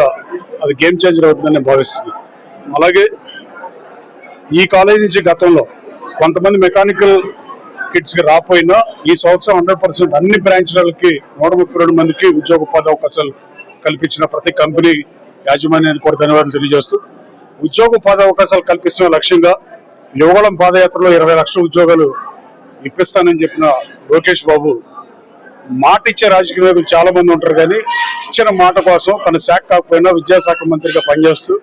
S9: అది గేమ్ చేంజర్ అవుతుందని నేను భావిస్తున్నాను. అలాగే ఈ కాలేజీ నుంచి గతంలో కొంతమంది మెకానికల్ కిడ్స్కి రాకపోయినా ఈ సంవత్సరం 100% అన్ని బ్రాంచ్లకి 132 మందికి ఉద్యోగ ఉపాధి అవకాశాలు కల్పించిన ప్రతి కంపెనీ యాజమాన్యానికి కూడా ధన్యవాదాలు తెలియజేస్తూ, ఉద్యోగ ఉపాధి అవకాశాలు కల్పిస్తున్న లక్ష్యంగా యువగళం పాదయాత్రలో 20 లక్షల ఉద్యోగాలు ఇప్పిస్తానని చెప్పిన లోకేష్ బాబు మాట ఇచ్చే రాజకీయ నాయకులు చాలా మంది ఉంటారు. కానీ ఇచ్చిన మాట కోసం తన శాఖ కాకపోయినా విద్యాశాఖ మంత్రిగా పనిచేస్తూ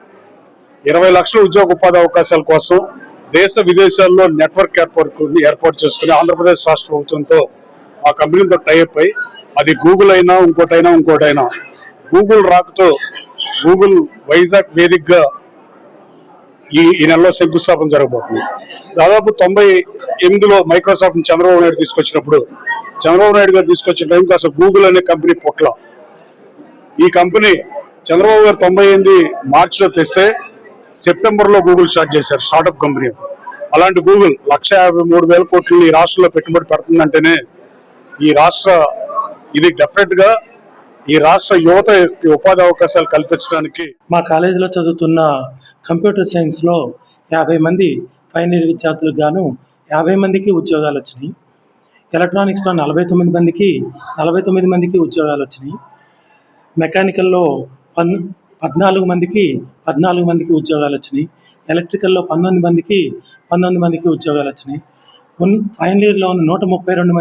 S9: 20 లక్షల ఉద్యోగ ఉపాధి అవకాశాల కోసం దేశ విదేశాల్లో నెట్వర్క్ ఏర్పాటు చేసుకుని ఆంధ్రప్రదేశ్ రాష్ట్ర ప్రభుత్వంతో ఆ కంపెనీలతో టైఅప్ అయి, అది గూగుల్ అయినా ఇంకోటైనా గూగుల్ రాకతో గూగుల్ వైజాగ్ వేదికగా ఈ నెలలో శంకుస్థాపన జరగబోతుంది. దాదాపు 98లో మైక్రోసాఫ్ట్ చంద్రబాబు నాయుడు తీసుకొచ్చినప్పుడు చంద్రబాబు నాయుడు గారు తీసుకొచ్చిన టైంకి అసలు గూగుల్ అనే కంపెనీ పొట్ల. ఈ కంపెనీ చంద్రబాబు గారు 98 మార్చిలో తెస్తే సెప్టెంబర్లో గూగుల్ స్టార్ట్ చేశారు, స్టార్టప్ కంపెనీ. అలాంటి గూగుల్ 153,000 కోట్లు ఈ రాష్ట్రంలో పెట్టుబడి పెడుతుందంటేనే ఇది డెఫినెట్ గా ఈ రాష్ట్ర యువత ఉపాధి అవకాశాలు కల్పించడానికి.
S10: మా కాలేజీలో చదువుతున్న కంప్యూటర్ సైన్స్లో 50 మంది ఫైనల్ ఇయర్ విద్యార్థులకు గాను 50 మందికి ఉద్యోగాలు వచ్చినాయి. ఎలక్ట్రానిక్స్లో 49 మందికి ఉద్యోగాలు వచ్చినాయి. మెకానికల్లో 14 మందికి ఉద్యోగాలు వచ్చినాయి. ఎలక్ట్రికల్లో 19 మందికి ఉద్యోగాలు వచ్చినాయి. ఫైనల్ ఇయర్లో ఉన్న 132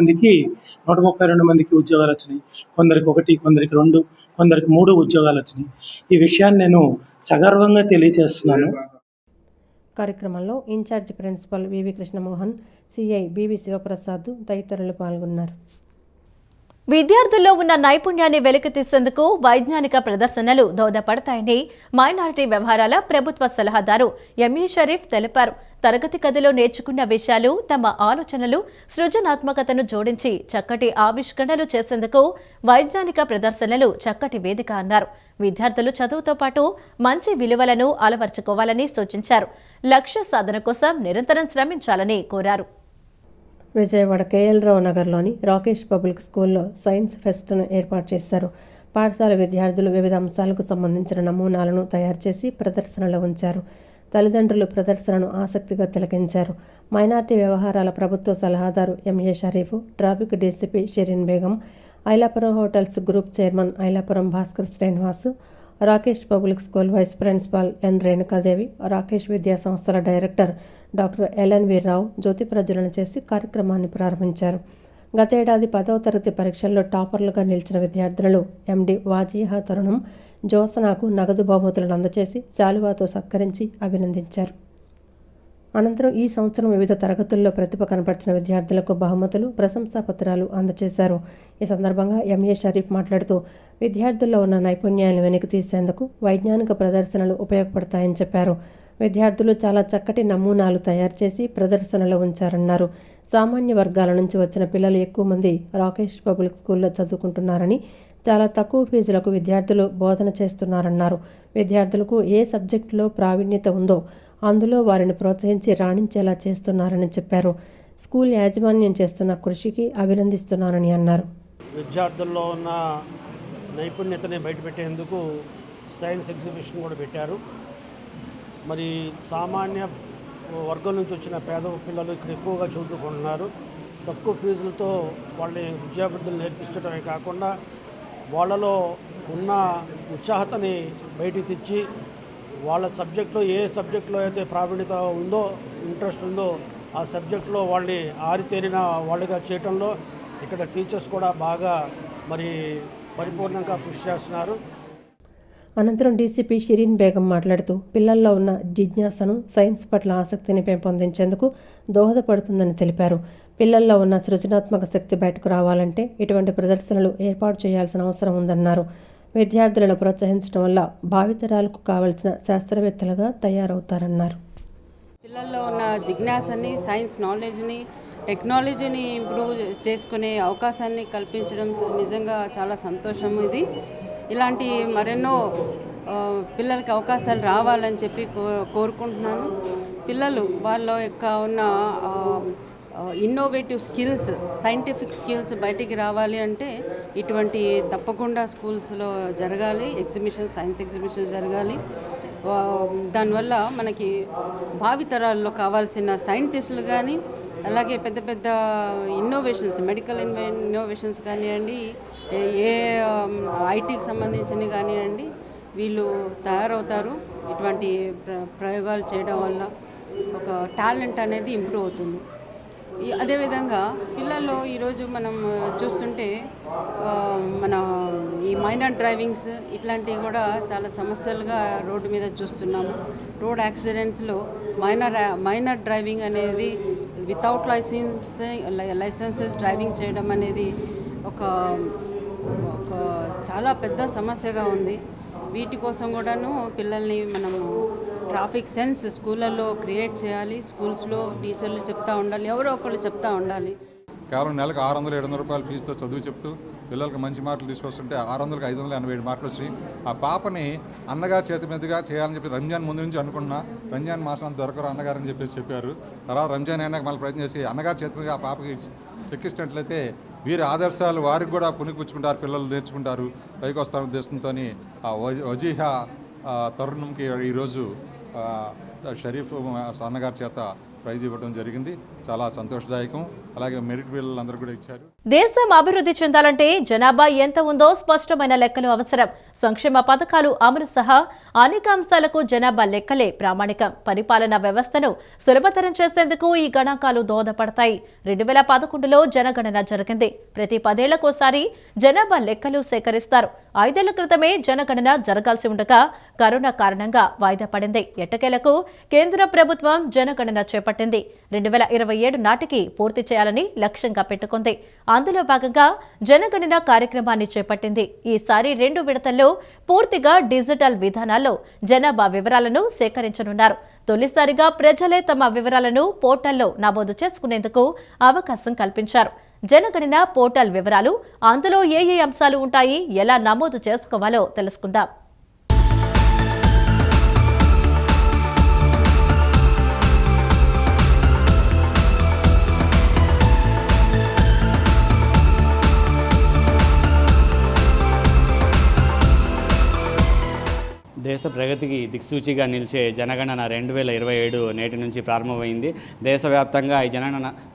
S10: మందికి ఉద్యోగాలు వచ్చినాయి. కొందరికి 1, కొందరికి 2, కొందరికి 3 ఉద్యోగాలు వచ్చినాయి. ఈ విషయాన్ని నేను సగర్వంగా తెలియజేస్తున్నాను.
S2: కార్యక్రమంలో ఇన్ఛార్జ్ ప్రిన్సిపల్ వివి కృష్ణమోహన్, సిఐ బివి శివప్రసాద్ తదితరులు పాల్గొన్నారు.
S1: విద్యార్థుల్లో ఉన్న నైపుణ్యాన్ని వెలికితీసేందుకు వైజ్ఞానిక ప్రదర్శనలు దోహదపడతాయని మైనారిటీ వ్యవహారాల ప్రభుత్వ సలహాదారు ఎంఏ షరీఫ్ తెలిపారు. తరగతి గదిలో నేర్చుకున్న విషయాలు, తమ ఆలోచనలు, సృజనాత్మకతను జోడించి చక్కటి ఆవిష్కరణలు చేసేందుకు వైజ్ఞానిక ప్రదర్శనలు చక్కటి వేదిక అన్నారు. విద్యార్థులు చదువుతో పాటు మంచి విలువలను అలవర్చుకోవాలని సూచించారు. లక్ష్య సాధన కోసం నిరంతరం శ్రమించాలని కోరారు.
S2: విజయవాడ కేఎల్ రావు నగర్లోని రాకేష్ పబ్లిక్ స్కూల్లో సైన్స్ ఫెస్ట్ను ఏర్పాటు చేశారు. పాఠశాల విద్యార్థులు వివిధ అంశాలకు సంబంధించిన నమూనాలను తయారు చేసి ప్రదర్శనలో ఉంచారు. తల్లిదండ్రులు ప్రదర్శనను ఆసక్తిగా తిలకించారు. మైనార్టీ వ్యవహారాల ప్రభుత్వ సలహాదారు M A Sharif, traffic DCP Shireen Begum, Ailapuram hotels group chairman Ailapuram Bhaskar Srinivas, Rakesh public school vice principal N Renukadevi, Rakesh విద్యా సంస్థల డైరెక్టర్ డాక్టర్ ఎల్ఎన్వి రావు జ్యోతి ప్రజ్వలన చేసి కార్యక్రమాన్ని ప్రారంభించారు. గతేడాది 10వ తరగతి పరీక్షల్లో టాపర్లుగా నిలిచిన విద్యార్థులను ఎండి వాజిహా తరుణం జోసనాకు నగదు బహుమతులను అందజేసి శాలువాతో సత్కరించి అభినందించారు. అనంతరం ఈ సంవత్సరం వివిధ తరగతుల్లో ప్రతిభ కనపరిచిన విద్యార్థులకు బహుమతులు, ప్రశంసా పత్రాలు అందజేశారు. ఈ సందర్భంగా ఎంఏ షరీఫ్ మాట్లాడుతూ విద్యార్థుల్లో ఉన్న నైపుణ్యాలను వెనక్కి తీసేందుకు వైజ్ఞానిక ప్రదర్శనలు ఉపయోగపడతాయని చెప్పారు. విద్యార్థులు చాలా చక్కటి నమూనాలు తయారు చేసి ప్రదర్శనలో ఉంచారన్నారు. సామాన్య వర్గాల నుంచి వచ్చిన పిల్లలు ఎక్కువ మంది రాకేష్ పబ్లిక్ స్కూల్లో చదువుకుంటున్నారని, చాలా తక్కువ ఫీజులకు విద్యార్థులు బోధన చేస్తున్నారన్నారు. విద్యార్థులకు ఏ సబ్జెక్టులో ప్రావీణ్యత ఉందో అందులో వారిని ప్రోత్సహించి రాణించేలా చేస్తున్నారని చెప్పారు. స్కూల్ యాజమాన్యం చేస్తున్న కృషికి అభినందిస్తున్నానని అన్నారు.
S11: విద్యార్థుల్లో ఉన్న నైపుణ్యతని బయటపెట్టేందుకు సైన్స్ ఎగ్జిబిషన్ కూడా పెట్టారు. మరి సామాన్య వర్గం నుంచి వచ్చిన పేద పిల్లలు ఇక్కడ ఎక్కువగా చదువుకుంటున్నారు. తక్కువ ఫీజులతో వాళ్ళని విద్యాబుద్ధులు నేర్పించడమే కాకుండా వాళ్ళలో ఉన్న ఉత్సాహతని బయటికి తెచ్చి వాళ్ళ సబ్జెక్టులో ఏ సబ్జెక్టులో అయితే ప్రావీణ్యత ఉందో, ఇంట్రెస్ట్ ఉందో ఆ సబ్జెక్టులో వాళ్ళని ఆరితేరిన వాళ్ళుగా చేయటంలో ఇక్కడ టీచర్స్ కూడా బాగా మరి పరిపూర్ణంగా కృషి చేస్తున్నారు.
S2: అనంతరం డీసీపీ షిరీన్ బేగం మాట్లాడుతూ పిల్లల్లో ఉన్న జిజ్ఞాసను, సైన్స్ పట్ల ఆసక్తిని పెంపొందించేందుకు దోహదపడుతుందని తెలిపారు. పిల్లల్లో ఉన్న సృజనాత్మక శక్తి బయటకు రావాలంటే ఇటువంటి ప్రదర్శనలు ఏర్పాటు చేయాల్సిన అవసరం ఉందన్నారు. విద్యార్థులను ప్రోత్సహించడం వల్ల భావితరాలకు కావలసిన శాస్త్రవేత్తలుగా తయారవుతారన్నారు.
S12: పిల్లల్లో ఉన్న జిజ్ఞాసని, సైన్స్ నాలెడ్జ్ని, టెక్నాలజీని ఇంప్రూవ్ చేసుకునే అవకాశాన్ని కల్పించడం నిజంగా చాలా సంతోషం. ఇలాంటి మరెన్నో పిల్లలకి అవకాశాలు రావాలని చెప్పి కోరుకుంటున్నాను. పిల్లలు వాళ్ళ యొక్క ఉన్న ఇన్నోవేటివ్ స్కిల్స్, సైంటిఫిక్ స్కిల్స్ బయటికి రావాలి అంటే ఇటువంటి తప్పకుండా స్కూల్స్లో జరగాలి. సైన్స్ ఎగ్జిబిషన్ జరగాలి. దానివల్ల మనకి భావితరాల్లో కావాల్సిన సైంటిస్టులు కానీ, అలాగే పెద్ద పెద్ద ఇన్నోవేషన్స్, మెడికల్ ఇన్నోవేషన్స్ కానివ్వండి, ఏ ఐటీకి సంబంధించినవి కానివ్వండి, వీళ్ళు తయారవుతారు. ఇటువంటి ప్రయోగాలు చేయడం వల్ల ఒక టాలెంట్ అనేది ఇంప్రూవ్ అవుతుంది. అదేవిధంగా పిల్లల్లో ఈరోజు మనం చూస్తుంటే మన ఈ మైనర్ డ్రైవింగ్స్ ఇట్లాంటివి కూడా చాలా సమస్యలుగా రోడ్డు మీద చూస్తున్నాము. రోడ్ యాక్సిడెంట్స్లో మైనర్ డ్రైవింగ్ అనేది వితౌట్ లైసెన్సెస్ డ్రైవింగ్ చేయడం అనేది ఒక చాలా పెద్ద సమస్యగా ఉంది. వీటి కోసం కూడాను పిల్లల్ని మనము ట్రాఫిక్ సెన్స్ స్కూళ్ళల్లో క్రియేట్ చేయాలి. స్కూల్స్లో టీచర్లు చెప్తూ ఉండాలి, ఎవరో ఒకళ్ళు చెప్తూ ఉండాలి.
S13: కేవలం నెలకు 600-700 రూపాయల ఫీజుతో చదువు చెప్తూ పిల్లలకు మంచి మార్కులు తీసుకొస్తుంటే 600కి 587 మార్కులు వచ్చి ఆ పాపని అన్నగా చేతి మీదుగా చేయాలని చెప్పి రంజాన్ ముందు నుంచి అనుకున్నా. రంజాన్ మాసం దొరకరు అన్నగారని చెప్పారు. తర్వాత రంజాన్ అయినాక మళ్ళీ ప్రయత్నం చేసి అన్నగారు చేతి మీద ఆ పాపకి చెక్కిస్తున్నట్లయితే వీరి ఆదర్శాలు వారికి కూడా పుణిపుచ్చుకుంటారు, పిల్లలు నేర్చుకుంటారు, పైకి వస్తారనే ఉద్దేశంతో ఆ వజీహా తరుణంకి ఈరోజు షరీఫ్ అన్నగారి చేత ప్రైజ్ ఇవ్వడం జరిగింది. చాలా సంతోషదాయకం. అలాగే మెరిట్ పిల్లలందరూ కూడా ఇచ్చారు.
S1: దేశం అభివృద్ధి చెందాలంటే జనాభా ఎంత ఉందో స్పష్టమైన లెక్కలు అవసరం. సంక్షేమ పథకాలు అమలు సహా అనేక అంశాలకు జనాభా లెక్కలే ప్రామాణికం. పరిపాలనా వ్యవస్థను సులభతరం చేసేందుకు ఈ గణాంకాలు దోహదపడతాయి. 2011లో జనగణన జరిగింది. ప్రతి 10 ఏళ్లకోసారి జనాభా లెక్కలు సేకరిస్తారు. 5 ఏళ్ల క్రితమే జనగణన జరగాల్సి ఉండగా కరోనా కారణంగా వాయిదా పడింది. ఎట్టకేలకు కేంద్ర ప్రభుత్వం జనగణన చేపట్టింది. 2027 నాటికి పూర్తి చేయాలని లక్ష్యంగా పెట్టుకుంది. అందులో భాగంగా జనగణన కార్యక్రమాన్ని చేపట్టింది. ఈసారి 2 విడతల్లో పూర్తిగా డిజిటల్ విధానాల్లో జనాభా వివరాలను సేకరించనున్నారు. తొలిసారిగా ప్రజలే తమ వివరాలను పోర్టల్లో నమోదు చేసుకునేందుకు అవకాశం కల్పించారు. జనగణన పోర్టల్ వివరాలు, అందులో ఏ అంశాలు ఉంటాయి, ఎలా నమోదు చేసుకోవాలో తెలుసుకుందాం.
S14: దేశ ప్రగతికి దిక్సూచిగా నిలిచే జనగణన 2027 నేటి నుంచి ప్రారంభమైంది. దేశవ్యాప్తంగా ఈ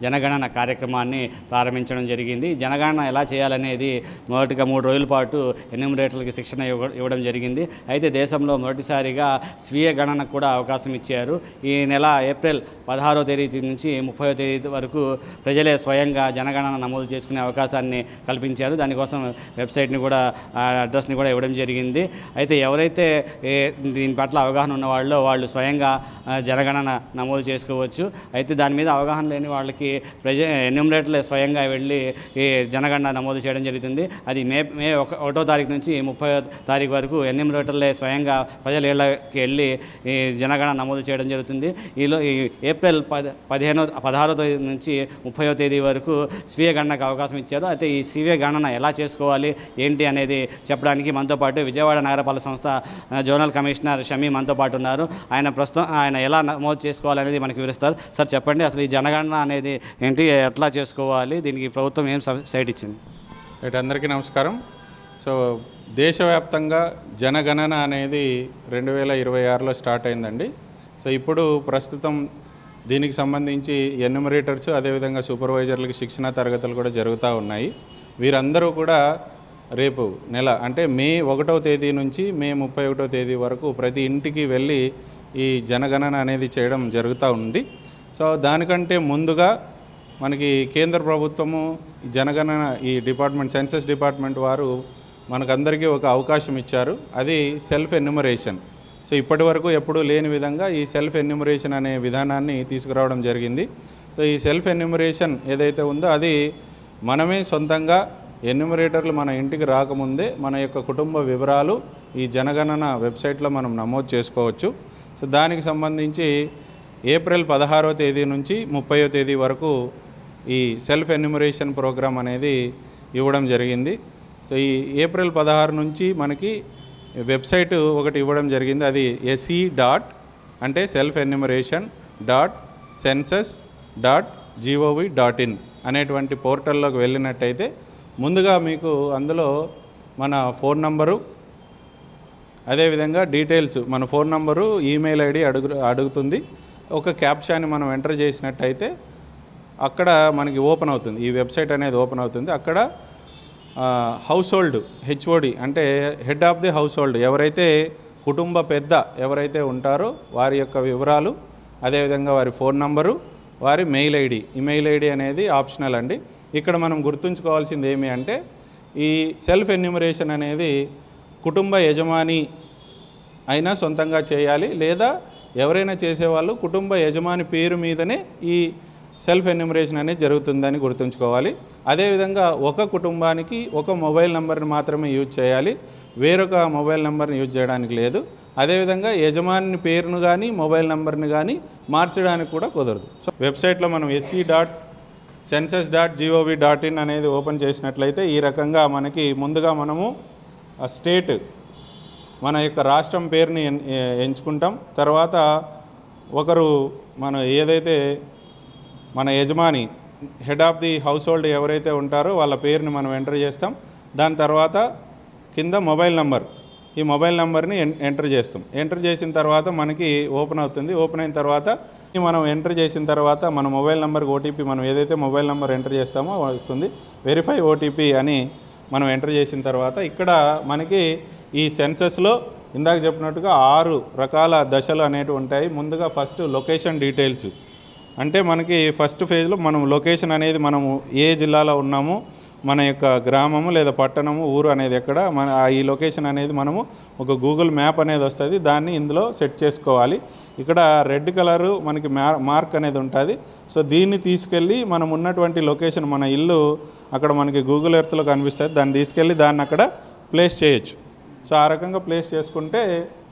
S14: జనగణన కార్యక్రమాన్ని ప్రారంభించడం జరిగింది. జనగణన ఎలా చేయాలనేది మొదటిగా 3 రోజుల పాటు ఎన్యూమరేటర్లకి శిక్షణ ఇవ్వడం జరిగింది. అయితే దేశంలో మొదటిసారిగా స్వీయ గణనకు కూడా అవకాశం ఇచ్చారు. ఈ నెల ఏప్రిల్ 16వ తేదీ నుంచి 30వ తేదీ వరకు ప్రజలే స్వయంగా జనగణన నమోదు చేసుకునే అవకాశాన్ని కల్పించారు. దానికోసం వెబ్సైట్ని కూడా అడ్రస్ని కూడా ఇవ్వడం జరిగింది. అయితే ఎవరైతే దీని పట్ల అవగాహన ఉన్న వాళ్ళు స్వయంగా జనగణన నమోదు చేసుకోవచ్చు. అయితే దాని మీద అవగాహన లేని వాళ్ళకి ఎన్యూమరేటర్లే స్వయంగా వెళ్ళి ఈ జనగణన నమోదు చేయడం జరుగుతుంది. అది మే 1వ తారీఖు నుంచి 30వ తారీఖు వరకు ఎన్యూమరేటర్లే స్వయంగా ప్రజల ఇళ్ళకి వెళ్ళి ఈ జనగణన నమోదు చేయడం జరుగుతుంది. ఈ ఏప్రిల్ 16వ తేదీ నుంచి 30వ తేదీ వరకు స్వీయ గణనకు అవకాశం ఇచ్చారు. అయితే ఈ స్వీయ గణన ఎలా చేసుకోవాలి ఏంటి అనేది చెప్పడానికి మనతో పాటు విజయవాడ నగరపాలక సంస్థ జోనల్ మున్సిపల్ కమిషనర్ షమీ మనతో పాటు ఉన్నారు. ఆయన ఎలా నమోదు చేసుకోవాలనేది మనకి వివరిస్తారు. సార్ చెప్పండి, అసలు ఈ జనగణన అనేది ఏంటి, ఎట్లా చేసుకోవాలి, దీనికి ప్రభుత్వం ఏం సైట్ ఇచ్చింది?
S15: అందరికీ నమస్కారం. సో దేశవ్యాప్తంగా జనగణన అనేది 2026లో స్టార్ట్ అయిందండి. సో ఇప్పుడు ప్రస్తుతం దీనికి సంబంధించి ఎన్యూమరేటర్స్ అదేవిధంగా సూపర్వైజర్లకు శిక్షణా తరగతులు కూడా జరుగుతూ ఉన్నాయి. వీరందరూ కూడా రేపు నెల అంటే మే 1వ తేదీ నుంచి మే 31వ తేదీ వరకు ప్రతి ఇంటికి వెళ్ళి ఈ జనగణన అనేది చేయడం జరుగుతూ ఉంది. సో దానికంటే ముందుగా మనకి కేంద్ర ప్రభుత్వము జనగణన ఈ డిపార్ట్మెంట్ సెన్సస్ డిపార్ట్మెంట్ వారు మనకందరికీ ఒక అవకాశం ఇచ్చారు. అది సెల్ఫ్ ఎన్యూమరేషన్. సో ఇప్పటి వరకు ఎప్పుడూ లేని విధంగా ఈ సెల్ఫ్ ఎన్యూమరేషన్ అనే విధానాన్ని తీసుకురావడం జరిగింది. సో ఈ సెల్ఫ్ ఎన్యూమరేషన్ ఏదైతే ఉందో అది మనమే సొంతంగా ఎన్యూమరేటర్లు మన ఇంటికి రాకముందే మన యొక్క కుటుంబ వివరాలు ఈ జనగణన వెబ్సైట్లో మనం నమోదు చేసుకోవచ్చు. సో దానికి సంబంధించి ఏప్రిల్ 16వ తేదీ నుంచి 30వ తేదీ వరకు ఈ సెల్ఫ్ ఎన్యూమరేషన్ ప్రోగ్రామ్ అనేది ఇవ్వడం జరిగింది. సో ఈ ఏప్రిల్ 16 నుంచి మనకి వెబ్సైట్ ఒకటి ఇవ్వడం జరిగింది. అది se. సెల్ఫ్ ఎన్యూమరేషన్ .census.gov.in అనేటువంటి పోర్టల్లోకి వెళ్ళినట్టయితే ముందుగా మీకు అందులో మన ఫోన్ నంబరు అదేవిధంగా డీటెయిల్స్, మన ఫోన్ నంబరు, ఈమెయిల్ ఐడి అడుగుతుంది. ఒక క్యాప్షాని మనం ఎంటర్ చేసినట్టయితే అక్కడ మనకి ఓపెన్ అవుతుంది, ఈ వెబ్సైట్ అనేది ఓపెన్ అవుతుంది. అక్కడ హౌస్ హోల్డ్ హెచ్ఓడి అంటే head of the house hold ఎవరైతే కుటుంబ పెద్ద ఎవరైతే ఉంటారో వారి యొక్క వివరాలు, అదేవిధంగా వారి ఫోన్ నంబరు, వారి మెయిల్ ఐడి. ఈమెయిల్ ఐడి అనేది ఆప్షనల్ అండి. ఇక్కడ మనం గుర్తుంచుకోవాల్సింది ఏమి అంటే ఈ సెల్ఫ్ ఎన్యూమరేషన్ అనేది కుటుంబ యజమాని అయినా సొంతంగా చేయాలి, లేదా ఎవరైనా చేసేవాళ్ళు కుటుంబ యజమాని పేరు మీదనే ఈ సెల్ఫ్ ఎన్యూమరేషన్ అనేది జరుగుతుందని గుర్తుంచుకోవాలి. అదేవిధంగా ఒక కుటుంబానికి ఒక మొబైల్ నెంబర్ని మాత్రమే యూజ్ చేయాలి, వేరొక మొబైల్ నెంబర్ని యూజ్ చేయడానికి లేదు. అదేవిధంగా యజమాని పేరును కానీ మొబైల్ నెంబర్ని కానీ మార్చడానికి కూడా కుదరదు. సో వెబ్సైట్లో మనం se.census.gov.in అనేది ఓపెన్ చేసినట్లయితే ఈ రకంగా మనకి ముందుగా మనము స్టేట్ మన యొక్క రాష్ట్రం పేరుని ఎంచుకుంటాం. తర్వాత ఒకరు మనం ఏదైతే మన యజమాని head of the house hold ఎవరైతే ఉంటారో వాళ్ళ పేరుని మనం ఎంటర్ చేస్తాం. దాని తర్వాత కింద మొబైల్ నెంబర్, ఈ మొబైల్ నెంబర్ని ఎంటర్ చేస్తాం. ఎంటర్ చేసిన తర్వాత మనకి ఓపెన్ అవుతుంది. ఓపెన్ అయిన తర్వాత మనం ఎంటర్ చేసిన తర్వాత మన మొబైల్ నెంబర్కి ఓటీపీ, మనం ఏదైతే మొబైల్ నెంబర్ ఎంటర్ చేస్తామో వస్తుంది. వెరిఫై ఓటీపీ అని మనం ఎంటర్ చేసిన తర్వాత ఇక్కడ మనకి ఈ సెన్సస్లో ఇందాక చెప్పినట్టుగా 6 రకాల దశలు అనేటివి ఉంటాయి. ముందుగా ఫస్ట్ లొకేషన్ డీటెయిల్స్, అంటే మనకి ఫస్ట్ ఫేజ్లో మనం లొకేషన్ అనేది మనము ఏ జిల్లాలో ఉన్నాము, మన యొక్క గ్రామము లేదా పట్టణము, ఊరు అనేది ఎక్కడ, మన ఈ లొకేషన్ అనేది మనము ఒక గూగుల్ మ్యాప్ అనేది వస్తుంది, దాన్ని ఇందులో సెట్ చేసుకోవాలి. ఇక్కడ రెడ్ కలరు మనకి మార్క్ అనేది ఉంటుంది. సో దీన్ని తీసుకెళ్ళి మనం ఉన్నటువంటి లొకేషన్, మన ఇల్లు అక్కడ మనకి గూగుల్ ఎర్త్లో కనిపిస్తుంది, దాన్ని తీసుకెళ్ళి దాన్ని అక్కడ ప్లేస్ చేయొచ్చు. సో ఆ రకంగా ప్లేస్ చేసుకుంటే,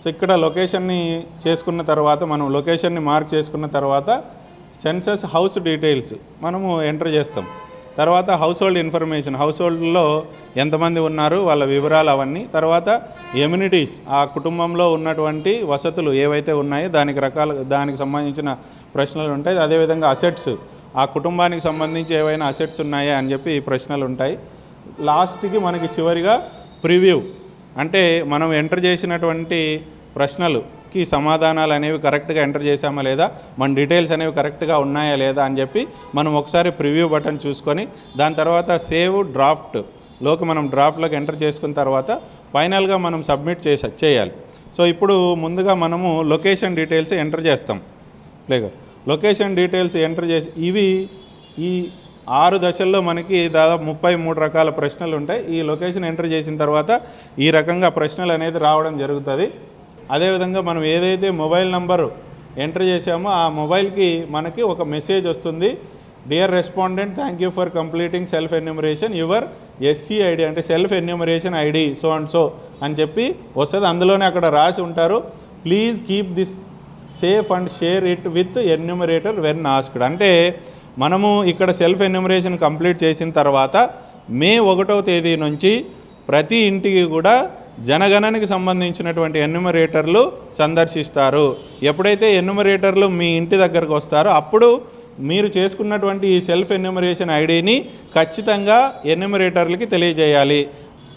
S15: సో ఇక్కడ లొకేషన్ని చేసుకున్న తర్వాత, మనం లొకేషన్ని మార్క్ చేసుకున్న తర్వాత సెన్సస్ హౌస్ డీటెయిల్స్ మనము ఎంటర్ చేస్తాం. తర్వాత హౌస్ హోల్డ్ ఇన్ఫర్మేషన్, హౌస్ హోల్డ్లో ఎంతమంది ఉన్నారు వాళ్ళ వివరాలు అవన్నీ. తర్వాత ఎమ్యూనిటీస్, ఆ కుటుంబంలో ఉన్నటువంటి వసతులు ఏవైతే ఉన్నాయో దానికి సంబంధించిన ప్రశ్నలు ఉంటాయి. అదేవిధంగా అసెట్స్, ఆ కుటుంబానికి సంబంధించి ఏవైనా అసెట్స్ ఉన్నాయా అని చెప్పి ప్రశ్నలు ఉంటాయి. లాస్ట్కి మనకి చివరిగా ప్రివ్యూ, అంటే మనం ఎంటర్ చేసినటువంటి ప్రశ్నలుకి సమాధానాలు అనేవి కరెక్ట్గా ఎంటర్ చేసామా లేదా, మన డీటెయిల్స్ అనేవి కరెక్ట్గా ఉన్నాయా లేదా అని చెప్పి మనం ఒకసారి ప్రివ్యూ బటన్ చూసుకొని దాని తర్వాత సేవ్ డ్రాఫ్ట్లోకి మనం డ్రాఫ్ట్లోకి ఎంటర్ చేసుకున్న తర్వాత ఫైనల్గా మనం సబ్మిట్ చేయాలి. సో ఇప్పుడు ముందుగా మనము లొకేషన్ డీటెయిల్స్ ఎంటర్ చేస్తాం. లొకేషన్ డీటెయిల్స్ ఎంటర్ చేసి ఈ 6 దశల్లో మనకి దాదాపు 33 రకాల ప్రశ్నలు ఉంటాయి. ఈ లొకేషన్ ఎంటర్ చేసిన తర్వాత ఈ రకంగా ప్రశ్నలు అనేది రావడం జరుగుతుంది. అదేవిధంగా మనం ఏదైతే మొబైల్ నంబరు ఎంటర్ చేసామో ఆ మొబైల్కి మనకి ఒక మెసేజ్ వస్తుంది. Dear respondent, thank you for completing self enumeration, your SC ID అంటే self enumeration ID so and so అని చెప్పి వస్తుంది. అందులోనే అక్కడ రాసి ఉంటారు, please keep this safe and share it with enumerator when asked. అంటే మనము ఇక్కడ సెల్ఫ్ ఎన్యూమరేషన్ కంప్లీట్ చేసిన తర్వాత మే 1వ తేదీ నుంచి ప్రతి ఇంటికి కూడా జనగణనకి సంబంధించినటువంటి ఎన్యూమరేటర్లు సందర్శిస్తారు. ఎప్పుడైతే ఎన్యూమరేటర్లు మీ ఇంటి దగ్గరకు వస్తారో అప్పుడు మీరు చేసుకున్నటువంటి ఈ సెల్ఫ్ ఎన్యూమరేషన్ ఐడిని ఖచ్చితంగా ఎన్యూమరేటర్లకి తెలియజేయాలి.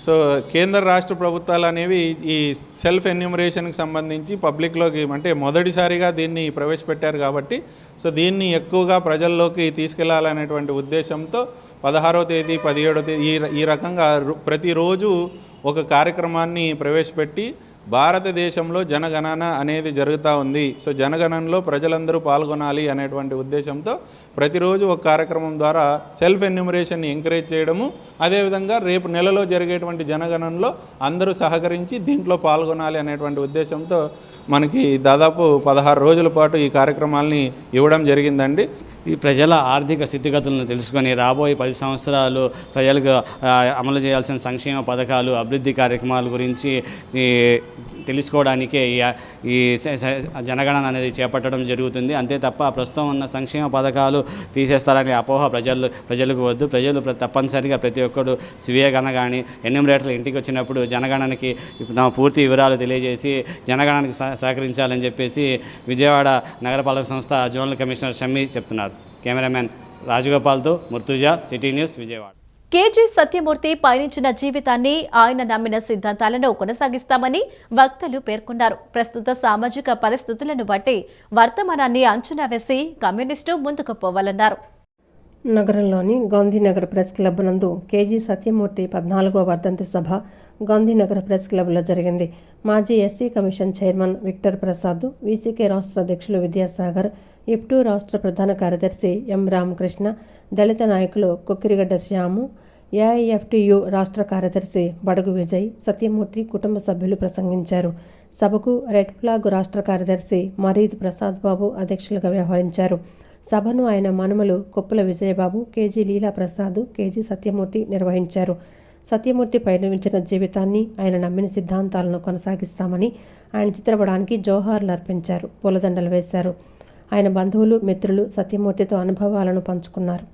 S15: సో కేంద్ర రాష్ట్ర ప్రభుత్వాలు అనేవి ఈ సెల్ఫ్ ఎన్యూమరేషన్కి సంబంధించి పబ్లిక్లోకి అంటే మొదటిసారిగా దీన్ని ప్రవేశపెట్టారు కాబట్టి సో దీన్ని ఎక్కువగా ప్రజల్లోకి తీసుకెళ్లాలనేటువంటి ఉద్దేశంతో 16వ తేదీ 17వ తేదీ ఈ రకంగా ప్రతిరోజు ఒక కార్యక్రమాన్ని ప్రవేశపెట్టి భారతదేశంలో జనగణన అనేది జరుగుతూ ఉంది. సో జనగణనలో ప్రజలందరూ పాల్గొనాలి అనేటువంటి ఉద్దేశంతో ప్రతిరోజు ఒక కార్యక్రమం ద్వారా సెల్ఫ్ ఎన్యూమరేషన్ని ఎంకరేజ్ చేయడము, అదేవిధంగా రేపు నెలలో జరిగేటువంటి జనగణనలో అందరూ సహకరించి దీంట్లో పాల్గొనాలి అనేటువంటి ఉద్దేశంతో మనకి దాదాపు 16 రోజుల పాటు ఈ కార్యక్రమాల్ని ఇవ్వడం జరిగిందండి.
S14: ఈ ప్రజల ఆర్థిక స్థితిగతులను తెలుసుకొని రాబోయే 10 సంవత్సరాలు ప్రజలకు అమలు చేయాల్సిన సంక్షేమ పథకాలు, అభివృద్ధి కార్యక్రమాల గురించి తెలుసుకోవడానికే ఈ జనగణన అనేది చేపట్టడం జరుగుతుంది. అంతే తప్ప ప్రస్తుతం ఉన్న సంక్షేమ పథకాలు తీసేస్తారనే అపోహ ప్రజలకు వద్దు. ప్రజలు తప్పనిసరిగా ప్రతి ఒక్కరు స్వీయ గణన కానీ ఎన్యూమరేటర్లు ఇంటికి వచ్చినప్పుడు జనగణనకి తమ పూర్తి వివరాలు తెలియజేసి జనగణనకి సహకరించాలని చెప్పేసి విజయవాడ నగరపాలక సంస్థ జోనల్ కమిషనర్ షమ్మి చెప్తున్నారు. కెమెరామెన్ రాజగోపాల్తో Murtuza, city news, Vijayawada.
S1: K G Satyamurthy పయనించిన జీవితాన్ని ఆయన నమ్మిన సిద్ధాంతాలను కొనసాగిస్తామని వక్తలు పేర్కొన్నారు. ప్రస్తుత సామాజిక పరిస్థితులను బట్టి వర్తమానాన్ని అంచనా వేసి కమ్యూనిస్టు ముందుకు పోవాలన్నారు.
S2: నగరంలోని గాంధీనగర్ ప్రెస్ క్లబ్ నందు కేజీ సత్యమూర్తి 14వ వర్ధంతి సభ గాంధీనగర్ ప్రెస్ క్లబ్లో జరిగింది. మాజీ SC commission chairman Victor Prasad, VCK రాష్ట్ర అధ్యక్షులు విద్యాసాగర్, ఇప్టూ రాష్ట్ర ప్రధాన కార్యదర్శి ఎం రామకృష్ణ, దళిత నాయకులు కొక్కిరిగడ్డ శ్యాము, ఏఐఎఫ్టియు రాష్ట్ర కార్యదర్శి బడుగు విజయ్, సత్యమూర్తి కుటుంబ సభ్యులు ప్రసంగించారు. సభకు రెడ్ ఫ్లాగ్ రాష్ట్ర కార్యదర్శి మరీద్ ప్రసాద్ బాబు అధ్యక్షులుగా వ్యవహరించారు. సభను ఆయన మనుమలు కొప్పుల విజయబాబు, కేజీ లీలా ప్రసాద్, కేజీ సత్యమూర్తి నిర్వహించారు. సత్యమూర్తి పయనించిన జీవితాన్ని, ఆయన నమ్మిన సిద్ధాంతాలను కొనసాగిస్తామని ఆయన చిత్రపటానికి జోహార్లు అర్పించారు, పూలదండలు వేశారు. ఆయన బంధువులు, మిత్రులు సత్యమూర్తితో అనుభవాలను పంచుకున్నారు.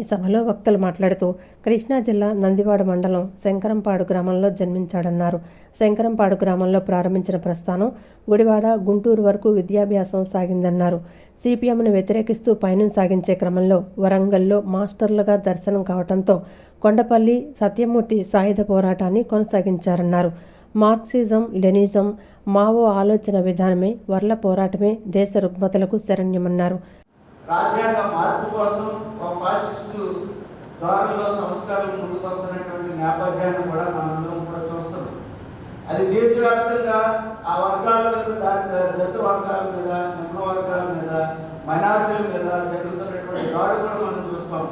S2: ఈ సభలో వక్తలు మాట్లాడుతూ కృష్ణా జిల్లా నందివాడ మండలం శంకరంపాడు గ్రామంలో జన్మించాడన్నారు. శంకరంపాడు గ్రామంలో ప్రారంభించిన ప్రస్థానం గుడివాడ, గుంటూరు వరకు విద్యాభ్యాసం సాగిందన్నారు. సిపిఎంను వ్యతిరేకిస్తూ పయనం సాగించే క్రమంలో వరంగల్లో మాస్టర్లుగా దర్శనం కావడంతో కొండపల్లి సత్యమూర్తి సాయుధ పోరాటాన్ని కొనసాగించారన్నారు. మార్క్సిజం, లెనిజం, మావో ఆలోచన విధానమే, వర్ల పోరాటమే దేశ రుగ్మతలకు శరణ్యమన్నారు.
S16: రాజ్యాంగ మార్పు కోసం ఒక ఫాసిస్టు ధోరణిలో సంస్కారాలు ముందుకు వస్తున్నటువంటి నేపథ్యాన్ని కూడా మనందరం కూడా చూస్తున్నాం. అది దేశవ్యాప్తంగా ఆ వర్గాల మీద, దళిత వర్గాల మీద, నిమ్న వర్గాల మీద, మైనారిటీల మీద జరుగుతున్నటువంటి దాడి కూడా మనం చూస్తాం.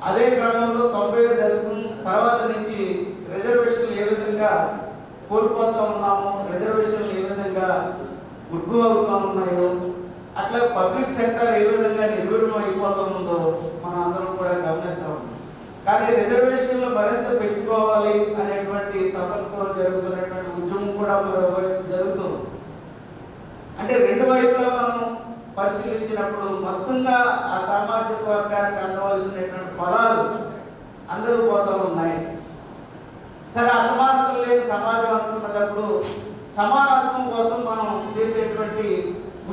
S16: అదే క్రమంలో 90వ దశకం తర్వాత నుంచి రిజర్వేషన్లు ఏ విధంగా కోల్పోతూ ఉన్నాము, రిజర్వేషన్లు ఏ విధంగా వృద్ధి అవుతూ ఉన్నాయో, అట్లా పబ్లిక్ సెక్టర్ ఏ విధంగా నిర్వీర్యం అయిపోతూ ఉందో మనం అందరం కూడా గమనిస్తూ ఉన్నాం. కానీ రిజర్వేషన్లు మరింత పెంచుకోవాలి అనేటువంటి తపనతో జరుగుతున్నటువంటి ఉద్యమం కూడా మరోవైపు జరుగుతుంది. అంటే రెండు వైపులా మనం పరిశీలించినప్పుడు మొత్తంగా ఆ సామాజిక వర్గానికి అందవలసినటువంటి ఫలాలు అందకపోతూ ఉన్నాయి. సరే, అసమానతలు లేని సమాజం అనుకున్నప్పుడు సమానత్వం కోసం మనం చేసేటువంటి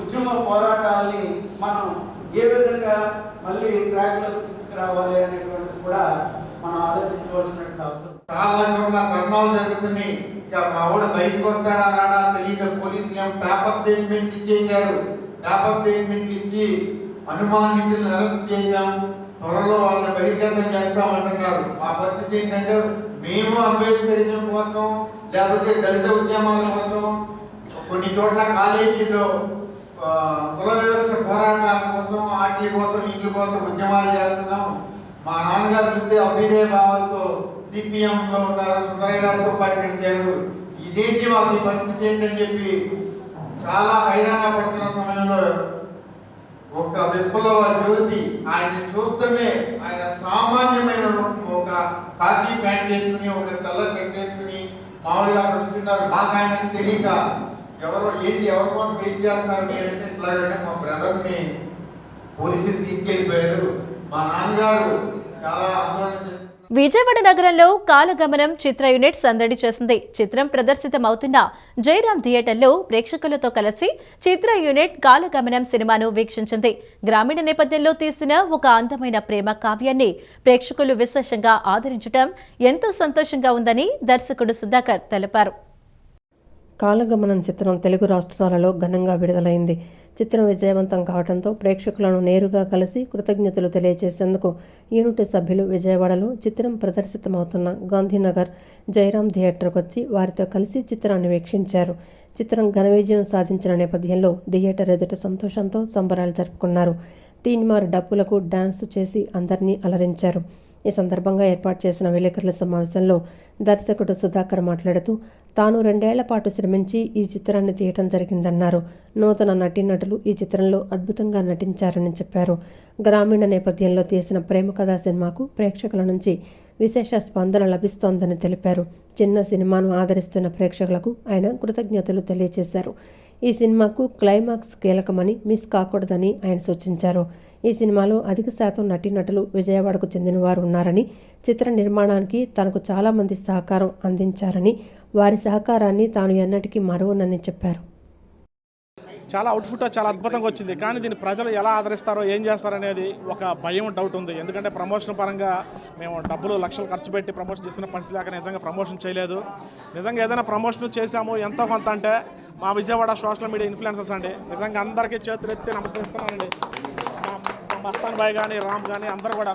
S16: ఉద్యమ పోరాటాలని మనం ఏ విధంగా మళ్ళీ ట్రాక్లోకి తీసుకురావాలి అనేటువంటిది కూడా మనం ఆలోచించవలసినటువంటి అవసరం.
S17: చాలా చోట్ల ధర్నాలు జరుగుతున్నాయి. ఇక మా వాడు బయటకు వస్తాడా రాడా తెలియదు. పోలీసులు ఏమో పేపర్ స్టేట్మెంట్స్ ఇచ్చేసారు. పేపర్ స్టేట్మెంట్స్ ఇచ్చి అనుమానితులను అరెస్ట్ చేశాం, త్వరలో వాళ్ళని బహిర్గతం చేస్తామంటున్నారు. మా పరిస్థితి ఏంటంటే మేము అంబేద్కరిజం కోసం, లేకపోతే దళిత ఉద్యమాల కోసం, కొన్ని చోట్ల కాలేజీలో కుల వ్యవస్థ పోరాటాల కోసం, వాటి కోసం, వీటి కోసం ఉద్యమాలు చేస్తున్నాం. మా నాన్నగారు చూస్తే అభ్యుదయ భావాలతో సిపిఎంలో ఉన్నారు, సుందరయ్య గారితో పాటించారు. ఇదేంటి మాకు పరిస్థితి ఏంటని చెప్పి చాలా హైరాణ పడుతున్న సమయంలో ఒక విప్లవ జ్యోతి ఆయన చూస్తమే, ఆయన సామాన్యమైన ఒక కాఫీ ప్యాంట్ వేసుకుని, ఒక తెల్ల షర్ట్ వేసుకుని మామూలుగా అడుగుతున్నారు. మాకు ఆయనకు తెలియక ఎవరు ఏంటి, ఎవరి కోసం వెయిట్ చేస్తున్నారు అంటే ఇట్లాగంటే మా బ్రదర్ని పోలీసులు తీసుకెళ్ళిపోయారు. మా నాన్నగారు చాలా ఆందోళన
S1: విజయవాడ నగరంలో కాలగమనం చిత్ర యూనిట్ సందడి చేసింది. చిత్రం ప్రదర్శితమవుతున్న జయరాం థియేటర్లో ప్రేక్షకులతో కలిసి చిత్ర యూనిట్ కాలగమనం సినిమాను వీక్షించింది. గ్రామీణ నేపథ్యంలో తీసిన ఒక అందమైన ప్రేమ కావ్యాన్ని ప్రేక్షకులు విశేషంగా ఆదరించడం ఎంతో సంతోషంగా ఉందని దర్శకుడు సుధాకర్ తెలిపారు.
S2: కాలగమనం చిత్రం తెలుగు రాష్ట్రాలలో ఘనంగా విడుదలైంది. చిత్రం విజయవంతం కావడంతో ప్రేక్షకులను నేరుగా కలిసి కృతజ్ఞతలు తెలియజేసేందుకు యూనిట్ సభ్యులు విజయవాడలో చిత్రం ప్రదర్శితమవుతున్న గాంధీనగర్ జయరాం థియేటర్కు వచ్చి వారితో కలిసి చిత్రాన్ని వీక్షించారు. చిత్రం ఘన విజయం సాధించిన నేపథ్యంలో థియేటర్ ఎదుట సంతోషంతో సంబరాలు జరుపుకున్నారు. తీన్మార్ డప్పులకు డాన్స్ చేసి అందరినీ అలరించారు. ఈ సందర్భంగా ఏర్పాటు చేసిన విలేకరుల సమావేశంలో దర్శకుడు సుధాకర్ మాట్లాడుతూ తాను 2 ఏళ్ల పాటు శ్రమించి ఈ చిత్రాన్ని తీయటం జరిగిందన్నారు. నూతన నటీనటులు ఈ చిత్రంలో అద్భుతంగా నటించారని చెప్పారు. గ్రామీణ నేపథ్యంలో తీసిన ప్రేమ కథా సినిమాకు ప్రేక్షకుల నుంచి విశేష స్పందన లభిస్తోందని తెలిపారు. చిన్న సినిమాను ఆదరిస్తున్న ప్రేక్షకులకు ఆయన కృతజ్ఞతలు తెలియజేశారు. ఈ సినిమాకు క్లైమాక్స్ కీలకమని మిస్ కాకూడదని ఆయన సూచించారు. ఈ సినిమాలో అధిక శాతం నటీనటులు విజయవాడకు చెందిన వారు ఉన్నారని, చిత్ర నిర్మాణానికి తనకు చాలామంది సహకారం అందించారని, వారి సహకారాన్ని తాను ఎన్నటికీ మరువనని చెప్పారు.
S18: చాలా అవుట్పుట్ చాలా అద్భుతంగా వచ్చింది. కానీ దీన్ని ప్రజలు ఎలా ఆదరిస్తారో ఏం చేస్తారనేది ఒక భయం డౌట్ ఉంది. ఎందుకంటే ప్రమోషన్ పరంగా మేము డబ్బులు లక్షలు ఖర్చు పెట్టి ప్రమోషన్ చేసిన పరిస్థితి లేక నిజంగా ప్రమోషన్ చేయలేదు. నిజంగా ఏదైనా ప్రమోషన్ చేశాము ఎంతో కొంత అంటే మా విజయవాడ సోషల్ మీడియా ఇన్ఫ్లుయెన్సర్స్ అండి. నిజంగా అందరికీ చేతులు ఎత్తి నమస్కరిస్తున్నానండి. మస్తాన్ భాయ్ కానీ రామ్ కానీ అందరూ కూడా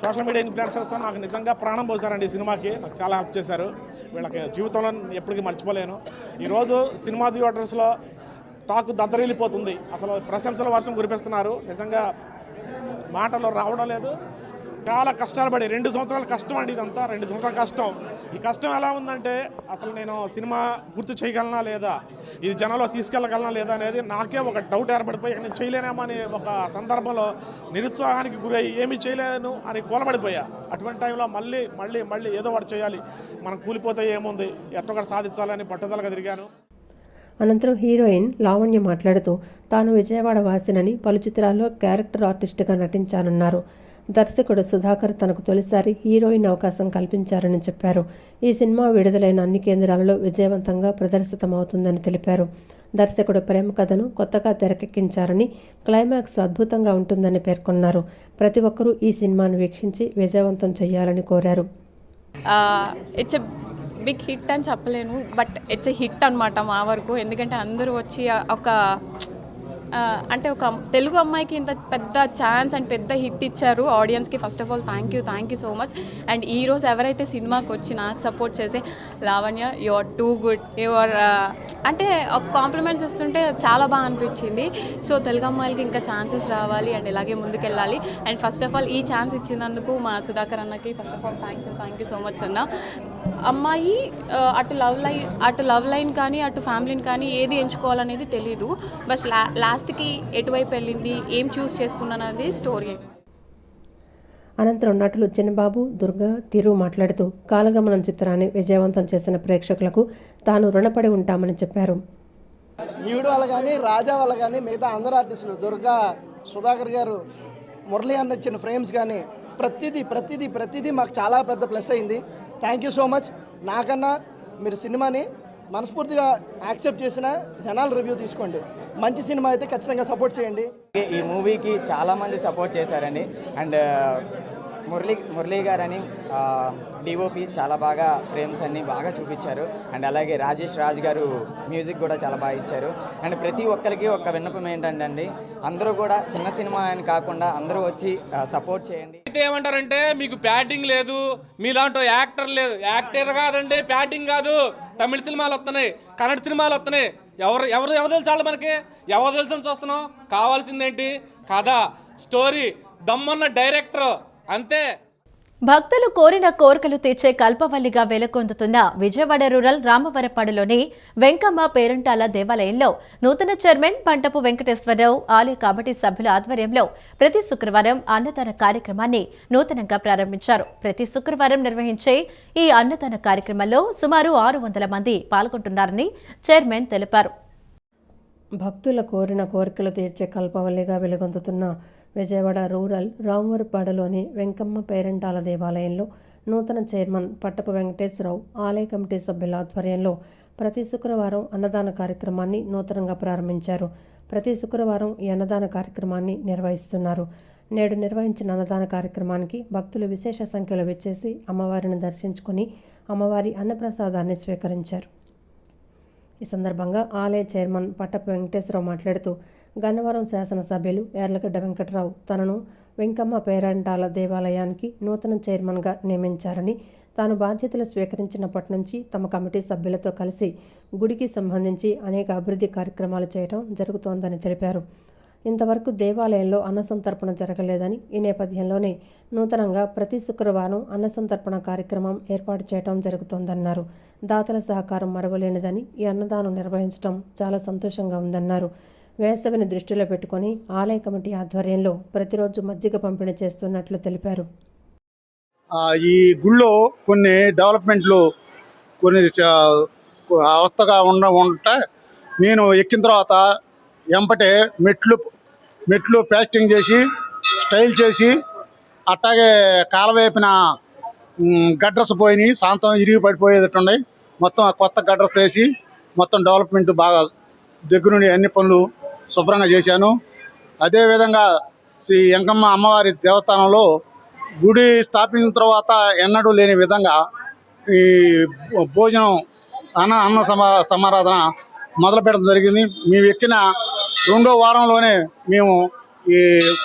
S18: సోషల్ మీడియా ఇన్ఫ్లుయెన్సర్స్ నాకు నిజంగా ప్రాణం పోసారండి. ఈ సినిమాకి నాకు చాలా హెల్ప్ చేశారు. వీళ్ళకి జీవితంలో ఎప్పటికీ మర్చిపోలేను. ఈరోజు సినిమా థియేటర్స్లో టాక్ దద్దరిల్లిపోతుంది. అసలు ప్రశంసల వర్షం కురిపిస్తున్నారు. నిజంగా మాటలు రావడం లేదు. చాలా కష్టాలు పడి 2 సంవత్సరాల కష్టం అండి. ఇదంతా 2 సంవత్సరాల కష్టం. ఈ కష్టం ఎలా ఉందంటే అసలు నేను సినిమా పూర్తి చేయగలనా లేదా, ఇది జనంలో తీసుకెళ్ళగలనా లేదా అనేది నాకే ఒక డౌట్ ఏర్పడిపోయి నేను చేయలేనేమో అని ఒక సందర్భంలో నిరుత్సాహానికి గురై ఏమీ చేయలేను అని కూలబడిపోయా. అటువంటి టైంలో మళ్ళీ ఏదో ఒకటి చేయాలి, మనం కూలిపోతే ఏముంది, ఎట్టొకటి సాధించాలని పట్టుదలగా తిరిగాను.
S2: అనంతరం హీరోయిన్ లావణ్య మాట్లాడుతూ తాను విజయవాడ వాసినని, పలు చిత్రాల్లో క్యారెక్టర్ ఆర్టిస్ట్గా నటించానన్నారు. దర్శకుడు సుధాకర్ తనకు తొలిసారి హీరోయిన్ అవకాశం కల్పించారని చెప్పారు. ఈ సినిమా విడుదలైన అన్ని కేంద్రాలలో విజయవంతంగా ప్రదర్శితమవుతుందని తెలిపారు. దర్శకుడు ప్రేమ కథను కొత్తగా తెరకెక్కించారని, క్లైమాక్స్ అద్భుతంగా ఉంటుందని పేర్కొన్నారు. ప్రతి ఒక్కరూ ఈ సినిమాను వీక్షించి విజయవంతం చేయాలని కోరారు.
S19: ఇట్స్ బిగ్ హిట్ అని చెప్పలేను, బట్ ఇట్స్ ఎ హిట్ అనమాట మా వరకు. ఎందుకంటే అందరూ వచ్చి ఒక తెలుగు అమ్మాయికి ఇంత పెద్ద ఛాన్స్ అండ్ పెద్ద హిట్ ఇచ్చారు ఆడియన్స్కి. First of all thank you so much. And ఈరోజు ఎవరైతే సినిమాకి వచ్చి నాకు సపోర్ట్ చేసే Lavanya, you are too good, అంటే ఒక కాంప్లిమెంట్స్ ఇస్తుంటే చాలా బాగా అనిపించింది. సో తెలుగు అమ్మాయిలకి ఇంకా ఛాన్సెస్ రావాలి అండ్ ఇలాగే ముందుకెళ్ళాలి. అండ్ ఫస్ట్ ఆఫ్ ఆల్ ఈ ఛాన్స్ ఇచ్చినందుకు మా సుధాకర్ అన్నకి first of all thank you so much అన్న. అమ్మాయి అటు లవ్ లైన్ కానీ అటు ఫ్యామిలీని కానీ ఏది ఎంచుకోవాలనేది తెలీదు. బస్ లాస్ట్కి ఎటువైపు వెళ్ళింది, ఏం చూస్ చేసుకున్నాను అనేది స్టోరీ.
S2: అనంతరం నటులు చిన్నబాబు, దుర్గా, తిరు మాట్లాడుతూ కాలగమనం చిత్రాన్ని విజయవంతం చేసిన ప్రేక్షకులకు తాను రుణపడి ఉంటామని చెప్పారు.
S20: ఈవిడ వల్ల కానీ, రాజా వల్ల కానీ, మిగతా అందరు ఆర్టిస్టులు, దుర్గా, సుధాకర్ గారు, మురళీ అన్న ఇచ్చిన ఫ్రేమ్స్ కానీ ప్రతిదీ మాకు చాలా పెద్ద ప్లస్ అయింది. Thank you so much. నాకన్నా మీరు సినిమాని మనస్ఫూర్తిగా యాక్సెప్ట్ చేసిన జనాల రివ్యూ తీసుకోండి. మంచి సినిమా అయితే ఖచ్చితంగా సపోర్ట్ చేయండి.
S21: ఈ మూవీకి చాలామంది సపోర్ట్ చేశారండి. అండ్ మురళీ గారని డిఓపి చాలా బాగా ఫ్రేమ్స్ అన్నీ బాగా చూపించారు. అండ్ అలాగే రాజేష్ రాజ్ గారు మ్యూజిక్ కూడా చాలా బాగా ఇచ్చారు. అండ్ ప్రతి ఒక్కరికి ఒక విన్నపం ఏంటంటే అండి, అందరూ కూడా చిన్న సినిమా అని కాకుండా అందరూ వచ్చి సపోర్ట్ చేయండి.
S22: అయితే ఏమంటారంటే మీకు ప్యాడింగ్ లేదు, మీలాంటి యాక్టర్ లేదు. యాక్టర్ కాదండి, ప్యాడింగ్ కాదు. తమిళ సినిమాలు వస్తున్నాయి, కన్నడ సినిమాలు వస్తున్నాయి. ఎవరు తెలుసు మనకి, ఎవరు తెలుసు చూస్తున్నాం. కావాల్సిందేంటి కథ, స్టోరీ, దమ్మున్న డైరెక్టర్, అంతే.
S1: భక్తులు కోరిన కోరికలు తీర్చే కల్పవల్లిగా వెలుగొందుతున్న విజయవాడ రూరల్ రామవరపాడులోని వెంకమ్మ పేరంటాల దేవాలయంలో నూతన చైర్మన్ పంటపు వెంకటేశ్వరరావు ఆలయ కమిటీ సభ్యుల ఆధ్వర్యంలో ప్రతి శుక్రవారం అన్నదాన కార్యక్రమాన్ని నూతనంగా ప్రారంభించారు. ప్రతి శుక్రవారం నిర్వహించే ఈ అన్నదాన కార్యక్రమంలో సుమారు 600 మంది పాల్గొంటున్నారని చైర్మన్ తెలిపారు.
S2: భక్తుల కోరిన కోరికలు తీర్చే కల్పవల్లిగా వెలుగొందుతున్న విజయవాడ రూరల్ రామవరపాడలోని వెంకమ్మ పేరంటాల దేవాలయంలో నూతన చైర్మన్ పట్టపు వెంకటేశ్వరరావు ఆలయ కమిటీ సభ్యుల ఆధ్వర్యంలో ప్రతి శుక్రవారం అన్నదాన కార్యక్రమాన్ని నూతనంగా ప్రారంభించారు. ప్రతి శుక్రవారం ఈ అన్నదాన కార్యక్రమాన్ని నిర్వహిస్తున్నారు. నేడు నిర్వహించిన అన్నదాన కార్యక్రమానికి భక్తులు విశేష సంఖ్యలో వచ్చేసి అమ్మవారిని దర్శించుకుని అమ్మవారి అన్నప్రసాదాన్ని స్వీకరించారు. ఈ సందర్భంగా ఆలయ చైర్మన్ పట్టపు వెంకటేశ్వరరావు మాట్లాడుతూ గన్నవరం శాసనసభ్యులు యార్లగడ్డ వెంకటరావు తనను వెంకమ్మ పేరంటాల దేవాలయానికి నూతన చైర్మన్గా నియమించారని, తాను బాధ్యతలు స్వీకరించినప్పటి నుంచి తమ కమిటీ సభ్యులతో కలిసి గుడికి సంబంధించి అనేక అభివృద్ధి కార్యక్రమాలు చేయడం జరుగుతోందని తెలిపారు. ఇంతవరకు దేవాలయంలో అన్నసంతర్పణ జరగలేదని, ఈ నేపథ్యంలోనే నూతనంగా ప్రతి శుక్రవారం అన్నసంతర్పణ కార్యక్రమం ఏర్పాటు చేయడం జరుగుతోందన్నారు. దాతల సహకారం మరవలేనిదని, ఈ అన్నదానం నిర్వహించడం చాలా సంతోషంగా ఉందన్నారు. వేసవిని దృష్టిలో పెట్టుకుని ఆలయ కమిటీ ఆధ్వర్యంలో ప్రతిరోజు మజ్జిగ పంపిణీ చేస్తున్నట్లు తెలిపారు.
S9: ఈ గుళ్ళో కొన్ని డెవలప్మెంట్లు కొన్ని అవస్థగా ఉంటే నేను ఎక్కిన తర్వాత ఎంపటే మెట్లు ప్లాస్టింగ్ చేసి స్టైల్ చేసి అట్టాగే కాలవేపిన గడ్రస్ పోయినాయి, శాంతం ఇరిగి పడిపోయేటట్టున్నాయి. మొత్తం కొత్త గడ్రస్ వేసి మొత్తం డెవలప్మెంట్ బాగా దగ్గర నుండి అన్ని పనులు శుభ్రంగా చేశాను. అదేవిధంగా శ్రీ వెంకమ్మ అమ్మవారి దేవస్థానంలో గుడి స్థాపించిన తర్వాత ఎన్నడూ లేని విధంగా ఈ భోజనం అన్న సమారాధన మొదలు పెట్టడం జరిగింది. మేము ఎక్కిన 2వ వారంలోనే మేము ఈ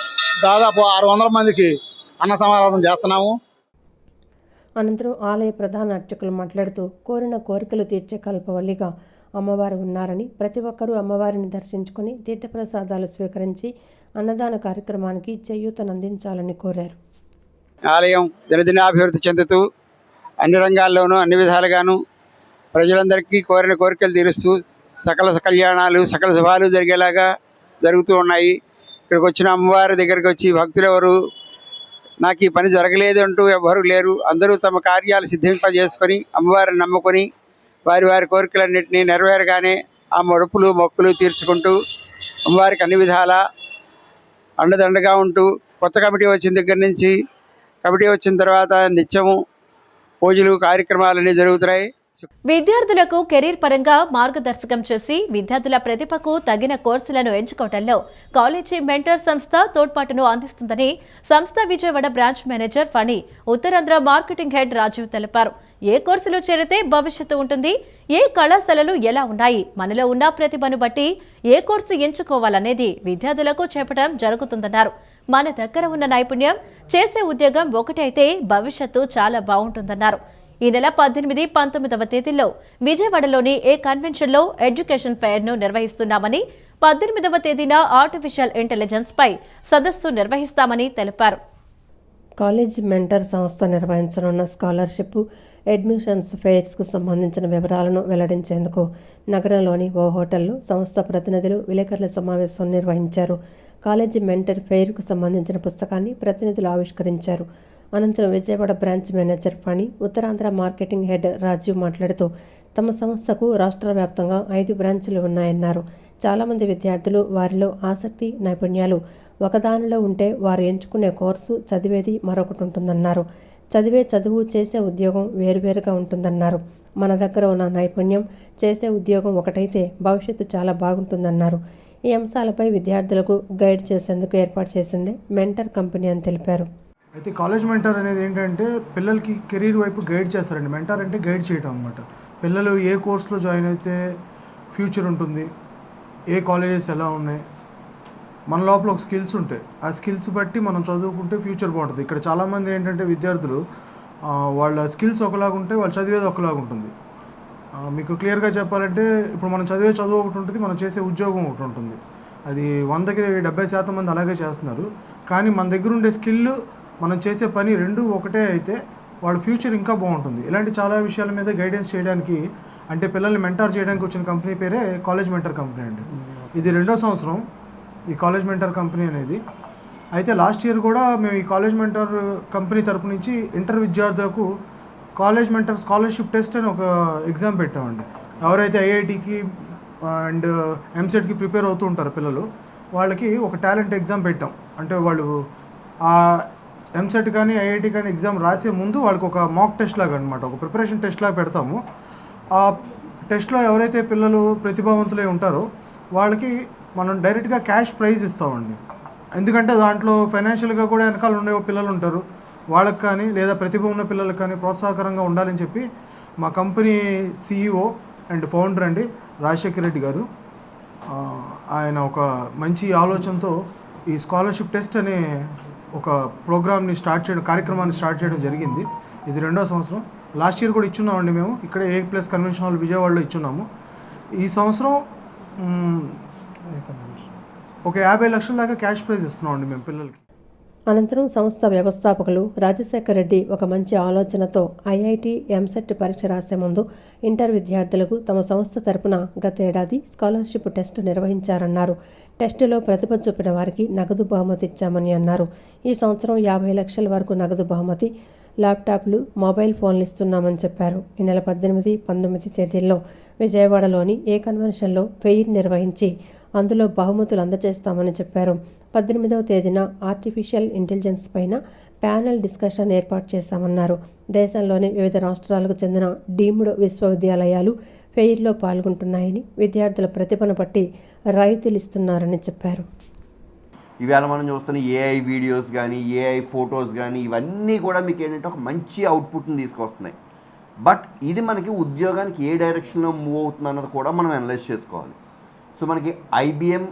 S9: దాదాపు 600 మందికి అన్న సమారాధన చేస్తున్నాము.
S2: అనంతరం ఆలయ ప్రధాన అర్చకులు మాట్లాడుతూ కోరిన కోరికలు తీర్చే కల్పవల్లిగా అమ్మవారు ఉన్నారని, ప్రతి ఒక్కరూ అమ్మవారిని దర్శించుకుని తీర్థప్రసాదాలు స్వీకరించి అన్నదాన కార్యక్రమానికి చేయూతనందించాలని కోరారు.
S3: ఆలయం దినదినాభివృద్ధి చెందుతూ అన్ని రంగాల్లోనూ అన్ని విధాలుగాను ప్రజలందరికీ కోరిన కోరికలు తీరుస్తూ సకల కళ్యాణాలు సకల శుభాలు జరిగేలాగా జరుగుతూ ఉన్నాయి. ఇక్కడికి వచ్చిన అమ్మవారి దగ్గరికి వచ్చి భక్తులు ఎవరు నాకు ఈ పని జరగలేదు అంటూ ఎవరు లేరు. అందరూ తమ కార్యాలు సిద్ధింపజేసుకొని అమ్మవారిని నమ్ముకొని వారి వారి కోరికలన్నింటినీ నెరవేరగానే ఆ మొడుపులు మొక్కులు తీర్చుకుంటూ అమ్మవారికి అన్ని విధాల అండదండగా ఉంటూ కొత్త కమిటీ వచ్చిన దగ్గర నుంచి కమిటీ వచ్చిన తర్వాత నిత్యము పూజలు కార్యక్రమాలన్నీ జరుగుతున్నాయి.
S1: విద్యార్థులకు కెరీర్ పరంగా మార్గదర్శకం చేసి విద్యార్థుల ప్రతిభకు తగిన కోర్సులను ఎంచుకోవడంలో కాలేజీ మెంటర్ సంస్థ తోడ్పాటును అందిస్తుందని సంస్థ Vijayawada branch manager Phani, Uttarandhra marketing head Rajiv తెలిపారు. ఏ కోర్సులో చేరితే భవిష్యత్తు ఉంటుంది, ఏ కళాశాలలు ఎలా ఉన్నాయి, మనలో ఉన్న ప్రతిభను బట్టి ఏ కోర్సు ఎంచుకోవాలనేది విద్యార్థులకు చెప్పడం జరుగుతుందన్నారు. మన దగ్గర ఉన్న నైపుణ్యం, చేసే ఉద్యోగం ఒకటైతే భవిష్యత్తు చాలా బాగుంటుందన్నారు. ఈ నెల 18, 19వ తేదీల్లో విజయవాడలోని ఏ కన్వెన్షన్లో ఎడ్యుకేషన్ ఫెయిర్ను నిర్వహిస్తున్నామని, 18వ తేదీన ఆర్టిఫిషియల్ ఇంటెలిజెన్స్ పై సదస్సు నిర్వహిస్తామని తెలిపారు.
S2: కాలేజ్ మెంటర్ సంస్థ నిర్వహించనున్న స్కాలర్షిప్, అడ్మిషన్స్ ఫెయిర్స్కు సంబంధించిన వివరాలను వెల్లడించేందుకు నగరంలోని ఓ హోటల్లో సంస్థ ప్రతినిధులు విలేకరుల సమావేశం నిర్వహించారు. కాలేజీ మెంటర్ ఫెయిర్కు సంబంధించిన పుస్తకాన్ని ప్రతినిధులు ఆవిష్కరించారు. అనంతరం Vijayawada branch manager Phani, Uttarandhra marketing head Rajiv మాట్లాడుతూ తమ సంస్థకు రాష్ట్ర వ్యాప్తంగా 5 బ్రాంచులు ఉన్నాయన్నారు. చాలామంది విద్యార్థులు వారిలో ఆసక్తి, నైపుణ్యాలు ఒకదానిలో ఉంటే వారు ఎంచుకునే కోర్సు, చదివేది మరొకటి ఉంటుందన్నారు. చదివే చదువు, చేసే ఉద్యోగం వేరువేరుగా ఉంటుందన్నారు. మన దగ్గర ఉన్న నైపుణ్యం, చేసే ఉద్యోగం ఒకటైతే భవిష్యత్తు చాలా బాగుంటుందన్నారు. ఈ అంశాలపై విద్యార్థులకు గైడ్ చేసేందుకు ఏర్పాటు చేసిందే మెంటర్ కంపెనీ అని తెలిపారు.
S18: అయితే కాలేజ్ మెంటర్ అనేది ఏంటంటే పిల్లలకి కెరీర్ వైపు గైడ్ చేస్తారండి. మెంటర్ అంటే గైడ్ చేయటం అనమాట. పిల్లలు ఏ కోర్సులో జాయిన్ అయితే ఫ్యూచర్ ఉంటుంది, ఏ కాలేజెస్ ఎలా ఉన్నాయి, మన లోపల ఒక స్కిల్స్ ఉంటాయి. ఆ స్కిల్స్ బట్టి మనం చదువుకుంటే ఫ్యూచర్ బాగుంటుంది. ఇక్కడ చాలామంది ఏంటంటే విద్యార్థులు వాళ్ళ స్కిల్స్ ఒకలాగా ఉంటే వాళ్ళు చదివేది ఒకలాగా ఉంటుంది. మీకు క్లియర్గా చెప్పాలంటే ఇప్పుడు మనం చదివే చదువు ఒకటి ఉంటుంది, మనం చేసే ఉద్యోగం ఒకటి ఉంటుంది. అది 100కి 70% మంది అలాగే చేస్తున్నారు. కానీ మన దగ్గర ఉండే స్కిల్, మనం చేసే పని రెండు ఒకటే అయితే వాళ్ళ ఫ్యూచర్ ఇంకా బాగుంటుంది. ఇలాంటి చాలా విషయాల మీద గైడెన్స్ చేయడానికి, అంటే పిల్లల్ని మెంటర్ చేయడానికి వచ్చిన కంపెనీ పేరే కాలేజ్ మెంటర్ కంపెనీ అండి. ఇది 2వ సంవత్సరం ఈ కాలేజ్ మెంటర్ కంపెనీ అనేది. అయితే లాస్ట్ ఇయర్ కూడా మేము ఈ కాలేజ్ మెంటర్ కంపెనీ తరపు నుంచి ఇంటర్ విద్యార్థులకు కాలేజ్ మెంటర్ స్కాలర్షిప్ టెస్ట్ అని ఒక ఎగ్జామ్ పెట్టామండి. ఎవరైతే ఐఐటికి అండ్ ఎంసెట్కి ప్రిపేర్ అవుతూ ఉంటారు పిల్లలు,
S4: వాళ్ళకి ఒక టాలెంట్ ఎగ్జామ్ పెట్టాం. అంటే వాళ్ళు ఆ ఎంసెట్ కానీ ఐఐటి కానీ ఎగ్జామ్ రాసే ముందు వాళ్ళకి ఒక మాక్ టెస్ట్ లాగా అనమాట, ఒక ప్రిపరేషన్ టెస్ట్ లాగా పెడతాము. ఆ టెస్ట్లో ఎవరైతే పిల్లలు ప్రతిభావంతులై ఉంటారో వాళ్ళకి మనం డైరెక్ట్గా క్యాష్ ప్రైజ్ ఇస్తామండి. ఎందుకంటే దాంట్లో ఫైనాన్షియల్గా కూడా వెనకాల ఉండే పిల్లలు ఉంటారు, వాళ్ళకి కానీ లేదా ప్రతిభ ఉన్న పిల్లలకు కానీ ప్రోత్సాహకరంగా ఉండాలని చెప్పి మా కంపెనీ CEO అండ్ ఫౌండర్ అండి రాజశేఖర్ రెడ్డి గారు, ఆయన ఒక మంచి ఆలోచనతో ఈ స్కాలర్షిప్ టెస్ట్ అనే ఒక ప్రోగ్రామ్ని కార్యక్రమాన్ని స్టార్ట్ చేయడం జరిగింది. ఇది 2వ సంవత్సరం. లాస్ట్ ఇయర్ కూడా ఇచ్చున్నామండి మేము ఇక్కడ A+ కన్వెన్షన్ హాల్ విజయవాడలో ఇచ్చున్నాము. ఈ సంవత్సరం ఒక 50 లక్షల దాకా క్యాష్ ప్రైజ్ ఇస్తున్నామండి మేము పిల్లలకి.
S2: అనంతరం సంస్థ వ్యవస్థాపకులు రాజశేఖర్ రెడ్డి ఒక మంచి ఆలోచనతో ఐఐటి ఎంసెట్ పరీక్ష రాసే ముందు ఇంటర్ విద్యార్థులకు తమ సంస్థ తరపున గత ఏడాది స్కాలర్షిప్ టెస్ట్ నిర్వహించారన్నారు. టెస్టులో ప్రతిభ చూపిన వారికి నగదు బహుమతి ఇచ్చామని అన్నారు. ఈ సంవత్సరం 50 లక్షల వరకు నగదు బహుమతి, ల్యాప్టాప్లు, మొబైల్ ఫోన్లు ఇస్తున్నామని చెప్పారు. ఈ నెల 18, 19 తేదీల్లో విజయవాడలోని ఏ కన్వెన్షన్లో ఫెయిర్ నిర్వహించి అందులో బహుమతులు అందజేస్తామని చెప్పారు. 18వ తేదీన ఆర్టిఫిషియల్ ఇంటెలిజెన్స్ పైన ప్యానెల్ డిస్కషన్ ఏర్పాటు చేశామన్నారు. దేశంలోని వివిధ రాష్ట్రాలకు చెందిన డీమ్డ్ విశ్వవిద్యాలయాలు ఫెయిర్లో పాల్గొంటున్నాయని, విద్యార్థుల ప్రతిభను బట్టి రాయితీలు ఇస్తున్నారని చెప్పారు.
S5: ఈవేళ మనం చూస్తున్న AI వీడియోస్ కానీ AI ఫొటోస్ కానీ ఇవన్నీ కూడా మీకు ఏంటంటే ఒక మంచి అవుట్పుట్ని తీసుకొస్తున్నాయి. బట్ ఇది మనకి ఉద్యోగానికి ఏ డైరెక్షన్లో మూవ్ అవుతుంది అన్నది కూడా మనం అనలైజ్ చేసుకోవాలి. సో మనకి IBM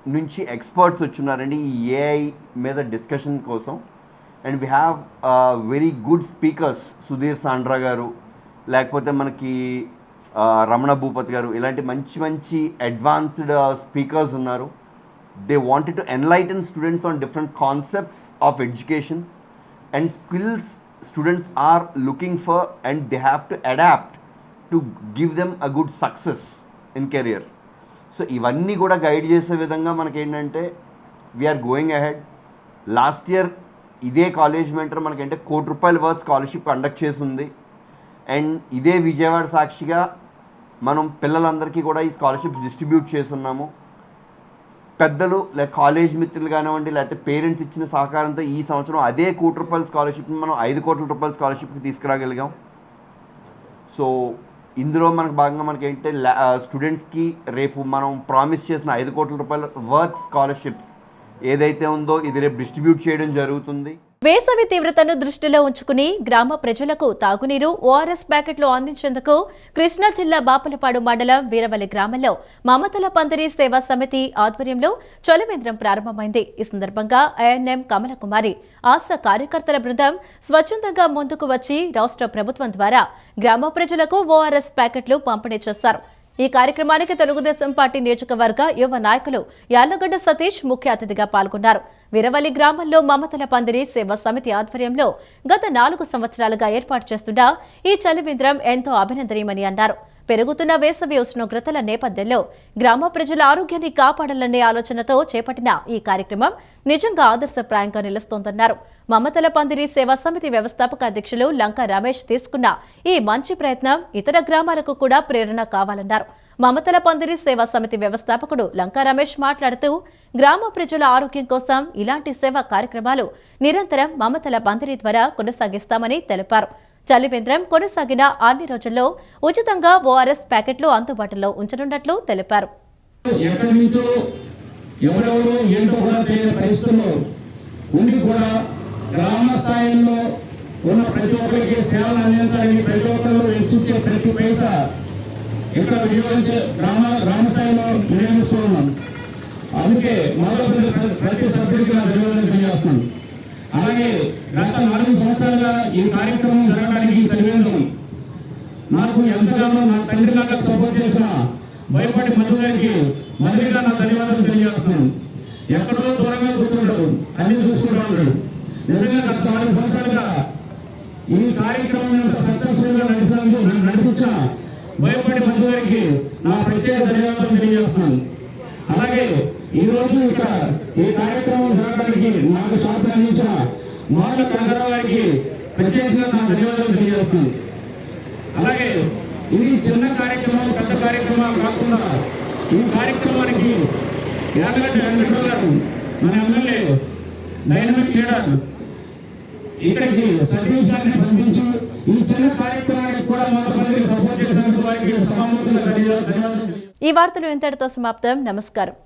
S5: నుంచి ఎక్స్పర్ట్స్ వచ్చున్నారండి ఈ AI మీద డిస్కషన్ కోసం. And we have very good speakers, Sudheer Sandra గారు, లేకపోతే మనకి రమణ భూపతి గారు, ఇలాంటి మంచి మంచి అడ్వాన్స్డ్ స్పీకర్స్ ఉన్నారు. They wanted to enlighten students on different concepts of education and skills students are looking for, and they have to adapt to give them a good success in career. So ఇవన్నీ కూడా guide చేసే విధంగా మనకి ఏంటంటే we're going ahead. Last year ఇదే college mentor మనకంటే ₹1 కోటి worth scholarship conduct చేసి ఉంది. అండ్ ఇదే విజయవాడ సాక్షిగా మనం పిల్లలందరికీ కూడా ఈ స్కాలర్షిప్స్ డిస్ట్రిబ్యూట్ చేస్తున్నాము. పెద్దలు లేక కాలేజ్ మిత్రులు కానివ్వండి, లేకపోతే పేరెంట్స్ ఇచ్చిన సహకారంతో ఈ సంవత్సరం అదే ₹1 కోటి స్కాలర్షిప్ని మనం ₹5 కోట్ల స్కాలర్షిప్కి తీసుకురాగలిగాం. సో ఇందులో మనకు భాగంగా మనకి ఏంటంటే స్టూడెంట్స్కి రేపు మనం ప్రామిస్ చేసిన ₹5 కోట్ల వర్త్ స్కాలర్షిప్స్ ఏదైతే ఉందో ఇది రేపు డిస్ట్రిబ్యూట్ చేయడం జరుగుతుంది.
S1: వేసవి తీవ్రతను దృష్టిలో ఉంచుకుని గ్రామ ప్రజలకు తాగునీరు, ORS ప్యాకెట్లు అందించేందుకు కృష్ణా జిల్లా బాపలపాడు మండలం వీరవల్లి గ్రామంలో మమతల పందిరి సేవా సమితి ఆధ్వర్యంలో చలివేంద్రం ప్రారంభమైంది. ఈ సందర్భంగా ANM కమలకుమారి, ఆశా కార్యకర్తల బృందం స్వచ్ఛందంగా ముందుకు వచ్చి రాష్ట్ర ప్రభుత్వం ద్వారా గ్రామ ప్రజలకు ORS ప్యాకెట్లు పంపిణీ చేశారు. ఈ కార్యక్రమానికి తెలుగుదేశం పార్టీ నియోజకవర్గ యువ నాయకులు యాళ్లగడ్డ సతీష్ ముఖ్య అతిథిగా పాల్గొన్నారు. వీరవల్లి గ్రామంలో మమతల పందిరి సేవా సమితి ఆధ్వర్యంలో గత 4 సంవత్సరాలుగా ఏర్పాటు చేస్తున్న ఈ చలివేంద్రం ఎంతో అభినందనీయమని అన్నారు. పెరుగుతున్న వేసవి ఉష్ణోగ్రతల నేపథ్యంలో గ్రామ ప్రజల ఆరోగ్యాన్ని కాపాడాలనే ఆలోచనతో చేపట్టిన ఈ కార్యక్రమం నిజంగా ఆదర్శప్రాయంగా నిలుస్తోందన్నారు. మమతల పందిరి సేవా సమితి వ్యవస్థాపక అధ్యక్షులు లంకా రమేష్ తీసుకున్న ఈ మంచి ప్రయత్నం ఇతర గ్రామాలకు కూడా ప్రేరణ కావాలన్నారు. మమతల పందిరి సేవా సమితి వ్యవస్థాపకుడు లంకా రమేష్ మాట్లాడుతూ గ్రామ ప్రజల ఆరోగ్యం కోసం ఇలాంటి సేవా కార్యక్రమాలు నిరంతరం మమతల పందిరి ద్వారా కొనసాగిస్తామని తెలిపారు. చలివేంద్రం కొనసాగిన అన్ని రోజుల్లో ఉచితంగా ORS ప్యాకెట్లు అందుబాటులో ఉంచనున్నట్లు తెలిపారు.
S23: ఎక్కడి నుంచో ఎవరెవరో ఏంటో కూడా తెలియని పరిస్థితుల్లో ఉండి కూడా గ్రామ స్థాయిలో ఉన్న ప్రతి ఒక్కరికి సేవలు అందించాలని ప్రతి ఒక్కరు వెచ్చించే ప్రతి పైసా ఇక్కడ వినియోగించే గ్రామ స్థాయిలో వినియోగిస్తూ ఉన్నాం. అందుకే మొదటి ప్రతి సభ్యుడికి నా ధన్యవాదాలు తెలియజేస్తున్నాను. అలాగే గత 4 సంవత్సరాలుగా ఈ కార్యక్రమం జరగడానికి చదివేందుకు నాకు ఎంతగానో నా తండ్రి లాగా సపోర్ట్ చేసిన భయపడి మధుగారికి మధుగా నా ధన్యవాదాలు తెలియజేస్తున్నాను. ఎక్కడో దూరంగా కూర్చుంటాడు, అన్ని చూసుకుంటూ ఉంటాడు. నిజంగా గత 4 సంవత్సరాలుగా ఈ కార్యక్రమం ఎంత సక్సెస్ఫుల్ గా నడిపించిన భయపడి మధుగారికి నా ప్రత్యేక ధన్యవాదాలు తెలియజేస్తున్నాను. అలాగే ఈ రోజు ఇక్కడ ఈ కార్యక్రమం జరగడానికి నాకు షాప్ అందించిన మోహన కంగరావు గారికి ప్రత్యేకంగా నా ధన్యవాదాలు తెలియజేస్తున్నాను. అలాగే ఇది చిన్న కార్యక్రమం, పెద్ద కార్యక్రమాలు కాకుండా ఈ కార్యక్రమానికి యాదగడ్డ వెంకటరావు గారు మన ఎమ్మెల్యే డైనమిక్ లీడర్ ఇక్కడికి సతీష్ గారిని పంపించు ఈ చిన్న కార్యక్రమానికి కూడా మన సపోర్ట్ చేసినందుకు వారికి సమానంగా ధన్యవాదాలు.
S1: ఈ వార్తలు ఇంతటితో సమాప్తం. నమస్కారం.